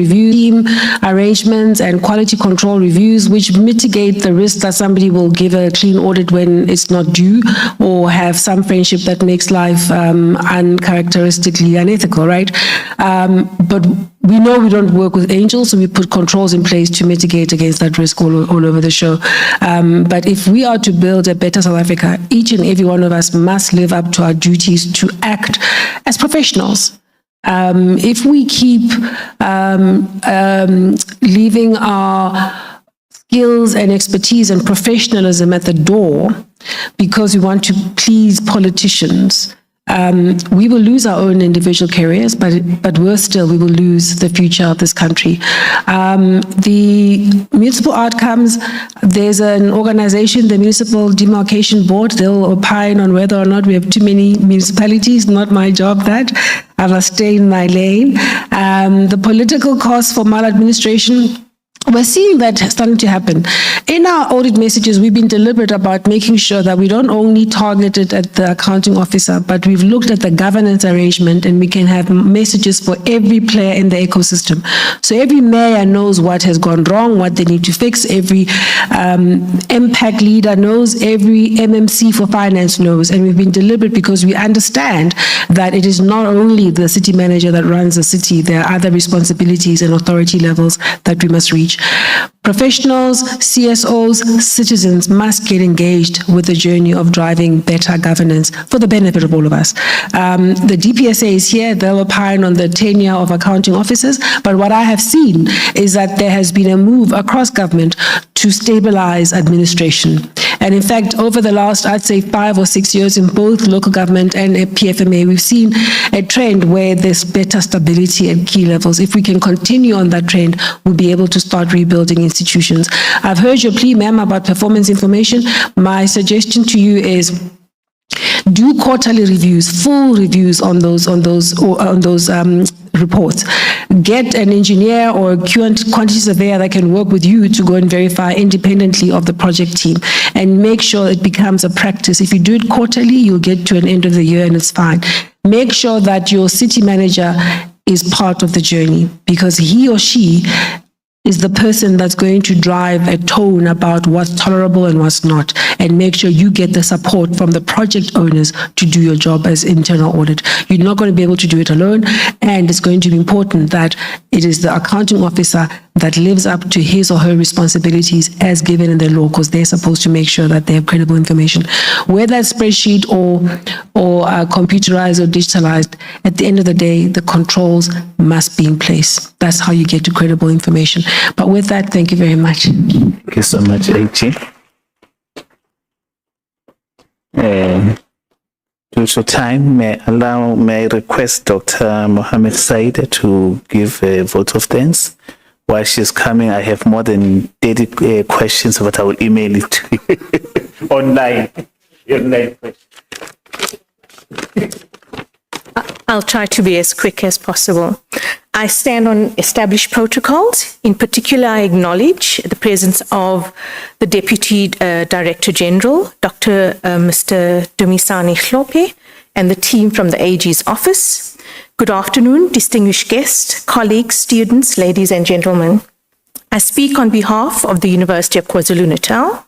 reviews, which mitigate the risk that somebody will give a clean audit when it's not due, or have some friendship that makes life uncharacteristically unethical, right? But we know we don't work with angels, so we put controls in place to mitigate against that risk all over the show. But if we are to build a better South Africa, each and every one of us must live up to our duties to act as professionals. If we keep leaving our skills and expertise and professionalism at the door because we want to please politicians, we will lose our own individual careers, but worse still, we will lose the future of this country. The municipal outcomes, there's an organization, the Municipal Demarcation Board, they'll opine on whether or not we have too many municipalities. Not my job, that. I must stay in my lane. The political costs for maladministration, we're seeing that starting to happen. In our audit messages, we've been deliberate about making sure that we don't only target it at the accounting officer, but we've looked at the governance arrangement, and we can have messages for every player in the ecosystem. So every mayor knows what has gone wrong, what they need to fix. Every impact leader knows, every MMC for finance knows. And we've been deliberate because we understand that it is not only the city manager that runs the city, there are other responsibilities and authority levels that we must reach. Professionals, CSOs, citizens must get engaged with the journey of driving better governance for the benefit of all of us. The DPSA is here, they'll opine on the tenure of accounting officers, but what I have seen is that there has been a move across government to stabilize administration. And in fact, over the last, I'd say 5 or 6 years in both local government and PFMA, we've seen a trend where there's better stability at key levels. If we can continue on that trend, we'll be able to start rebuilding institutions. I've heard your plea, ma'am, about performance information. My suggestion to you is do quarterly reviews, full reviews on those reports. Get an engineer or a quantity surveyor that can work with you to go and verify independently of the project team, and make sure it becomes a practice. If you do it quarterly, you'll get to an end of the year and it's fine. Make sure that your city manager is part of the journey, because he or she is the person that's going to drive a tone about what's tolerable and what's not, and make sure you get the support from the project owners to do your job as internal audit. You're not going to be able to do it alone, and it's going to be important that it is the accounting officer that lives up to his or her responsibilities as given in the law, because they're supposed to make sure that they have credible information. Whether it's spreadsheet or computerized or digitalized, at the end of the day, the controls must be in place. That's how you get to credible information. But with that, thank you very much. Thank you so much, AG. Due to time, may I request Dr. Mohammed Said to give a vote of thanks. While she's coming, I have more than 30 questions, but I will email it to you online. Online questions. I'll try to be as quick as possible. I stand on established protocols. In particular, I acknowledge the presence of the Deputy Director General, Dr. Mr. Dumisani Hlope, and the team from the AG's office. Good afternoon, distinguished guests, colleagues, students, ladies and gentlemen. I speak on behalf of the University of KwaZulu-Natal,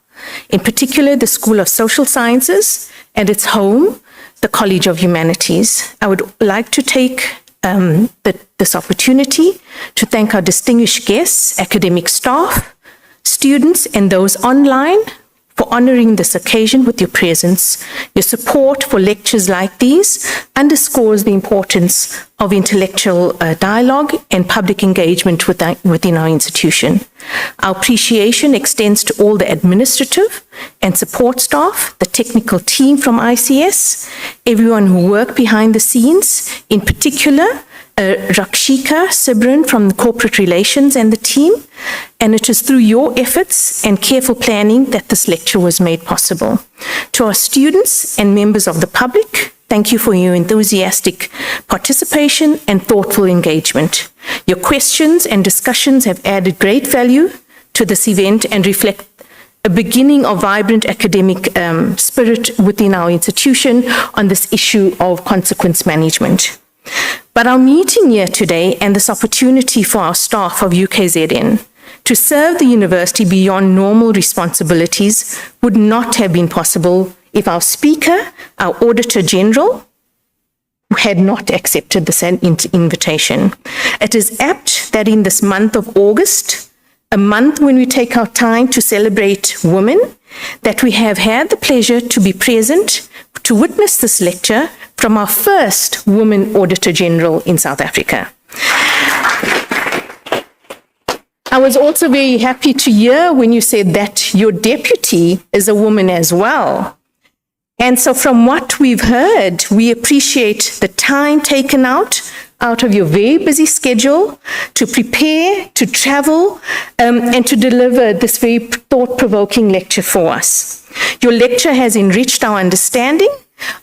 in particular the School of Social Sciences and its home, the College of Humanities. I would like to take this opportunity to thank our distinguished guests, academic staff, students, and those online for honoring this occasion with your presence. Your support for lectures like these underscores the importance of intellectual dialogue and public engagement within our institution. Our appreciation extends to all the administrative and support staff, the technical team from ICS, everyone who worked behind the scenes, in particular, Rakshika Sibran from the Corporate Relations and the team, and it is through your efforts and careful planning that this lecture was made possible. To our students and members of the public, thank you for your enthusiastic participation and thoughtful engagement. Your questions and discussions have added great value to this event and reflect a beginning of vibrant academic spirit within our institution on this issue of consequence management. But our meeting here today and this opportunity for our staff of UKZN to serve the university beyond normal responsibilities would not have been possible if our speaker, our Auditor General, had not accepted this invitation. It is apt that in this month of August, a month when we take our time to celebrate women, that we have had the pleasure to be present to witness this lecture from our first woman Auditor General in South Africa. I was also very happy to hear when you said that your deputy is a woman as well. And so from what we've heard, we appreciate the time taken out of your very busy schedule to prepare, to travel, and to deliver this very thought-provoking lecture for us. Your lecture has enriched our understanding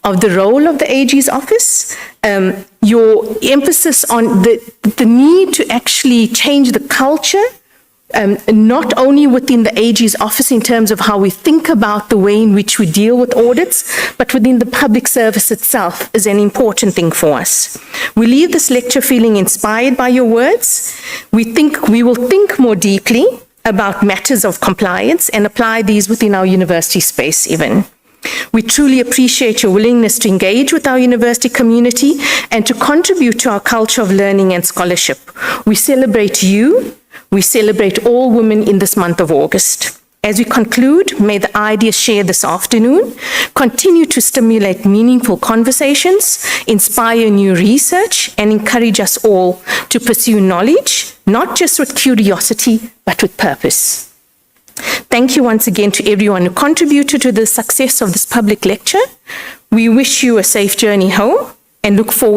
of the role of the AG's office, your emphasis on the need to actually change the culture, not only within the AG's office in terms of how we think about the way in which we deal with audits, but within the public service itself is an important thing for us. We leave this lecture feeling inspired by your words. We will think more deeply about matters of compliance and apply these within our university space even. We truly appreciate your willingness to engage with our university community and to contribute to our culture of learning and scholarship. We celebrate you. We celebrate all women in this month of August. As we conclude, may the ideas shared this afternoon continue to stimulate meaningful conversations, inspire new research, and encourage us all to pursue knowledge, not just with curiosity, but with purpose. Thank you once again to everyone who contributed to the success of this public lecture. We wish you a safe journey home and look forward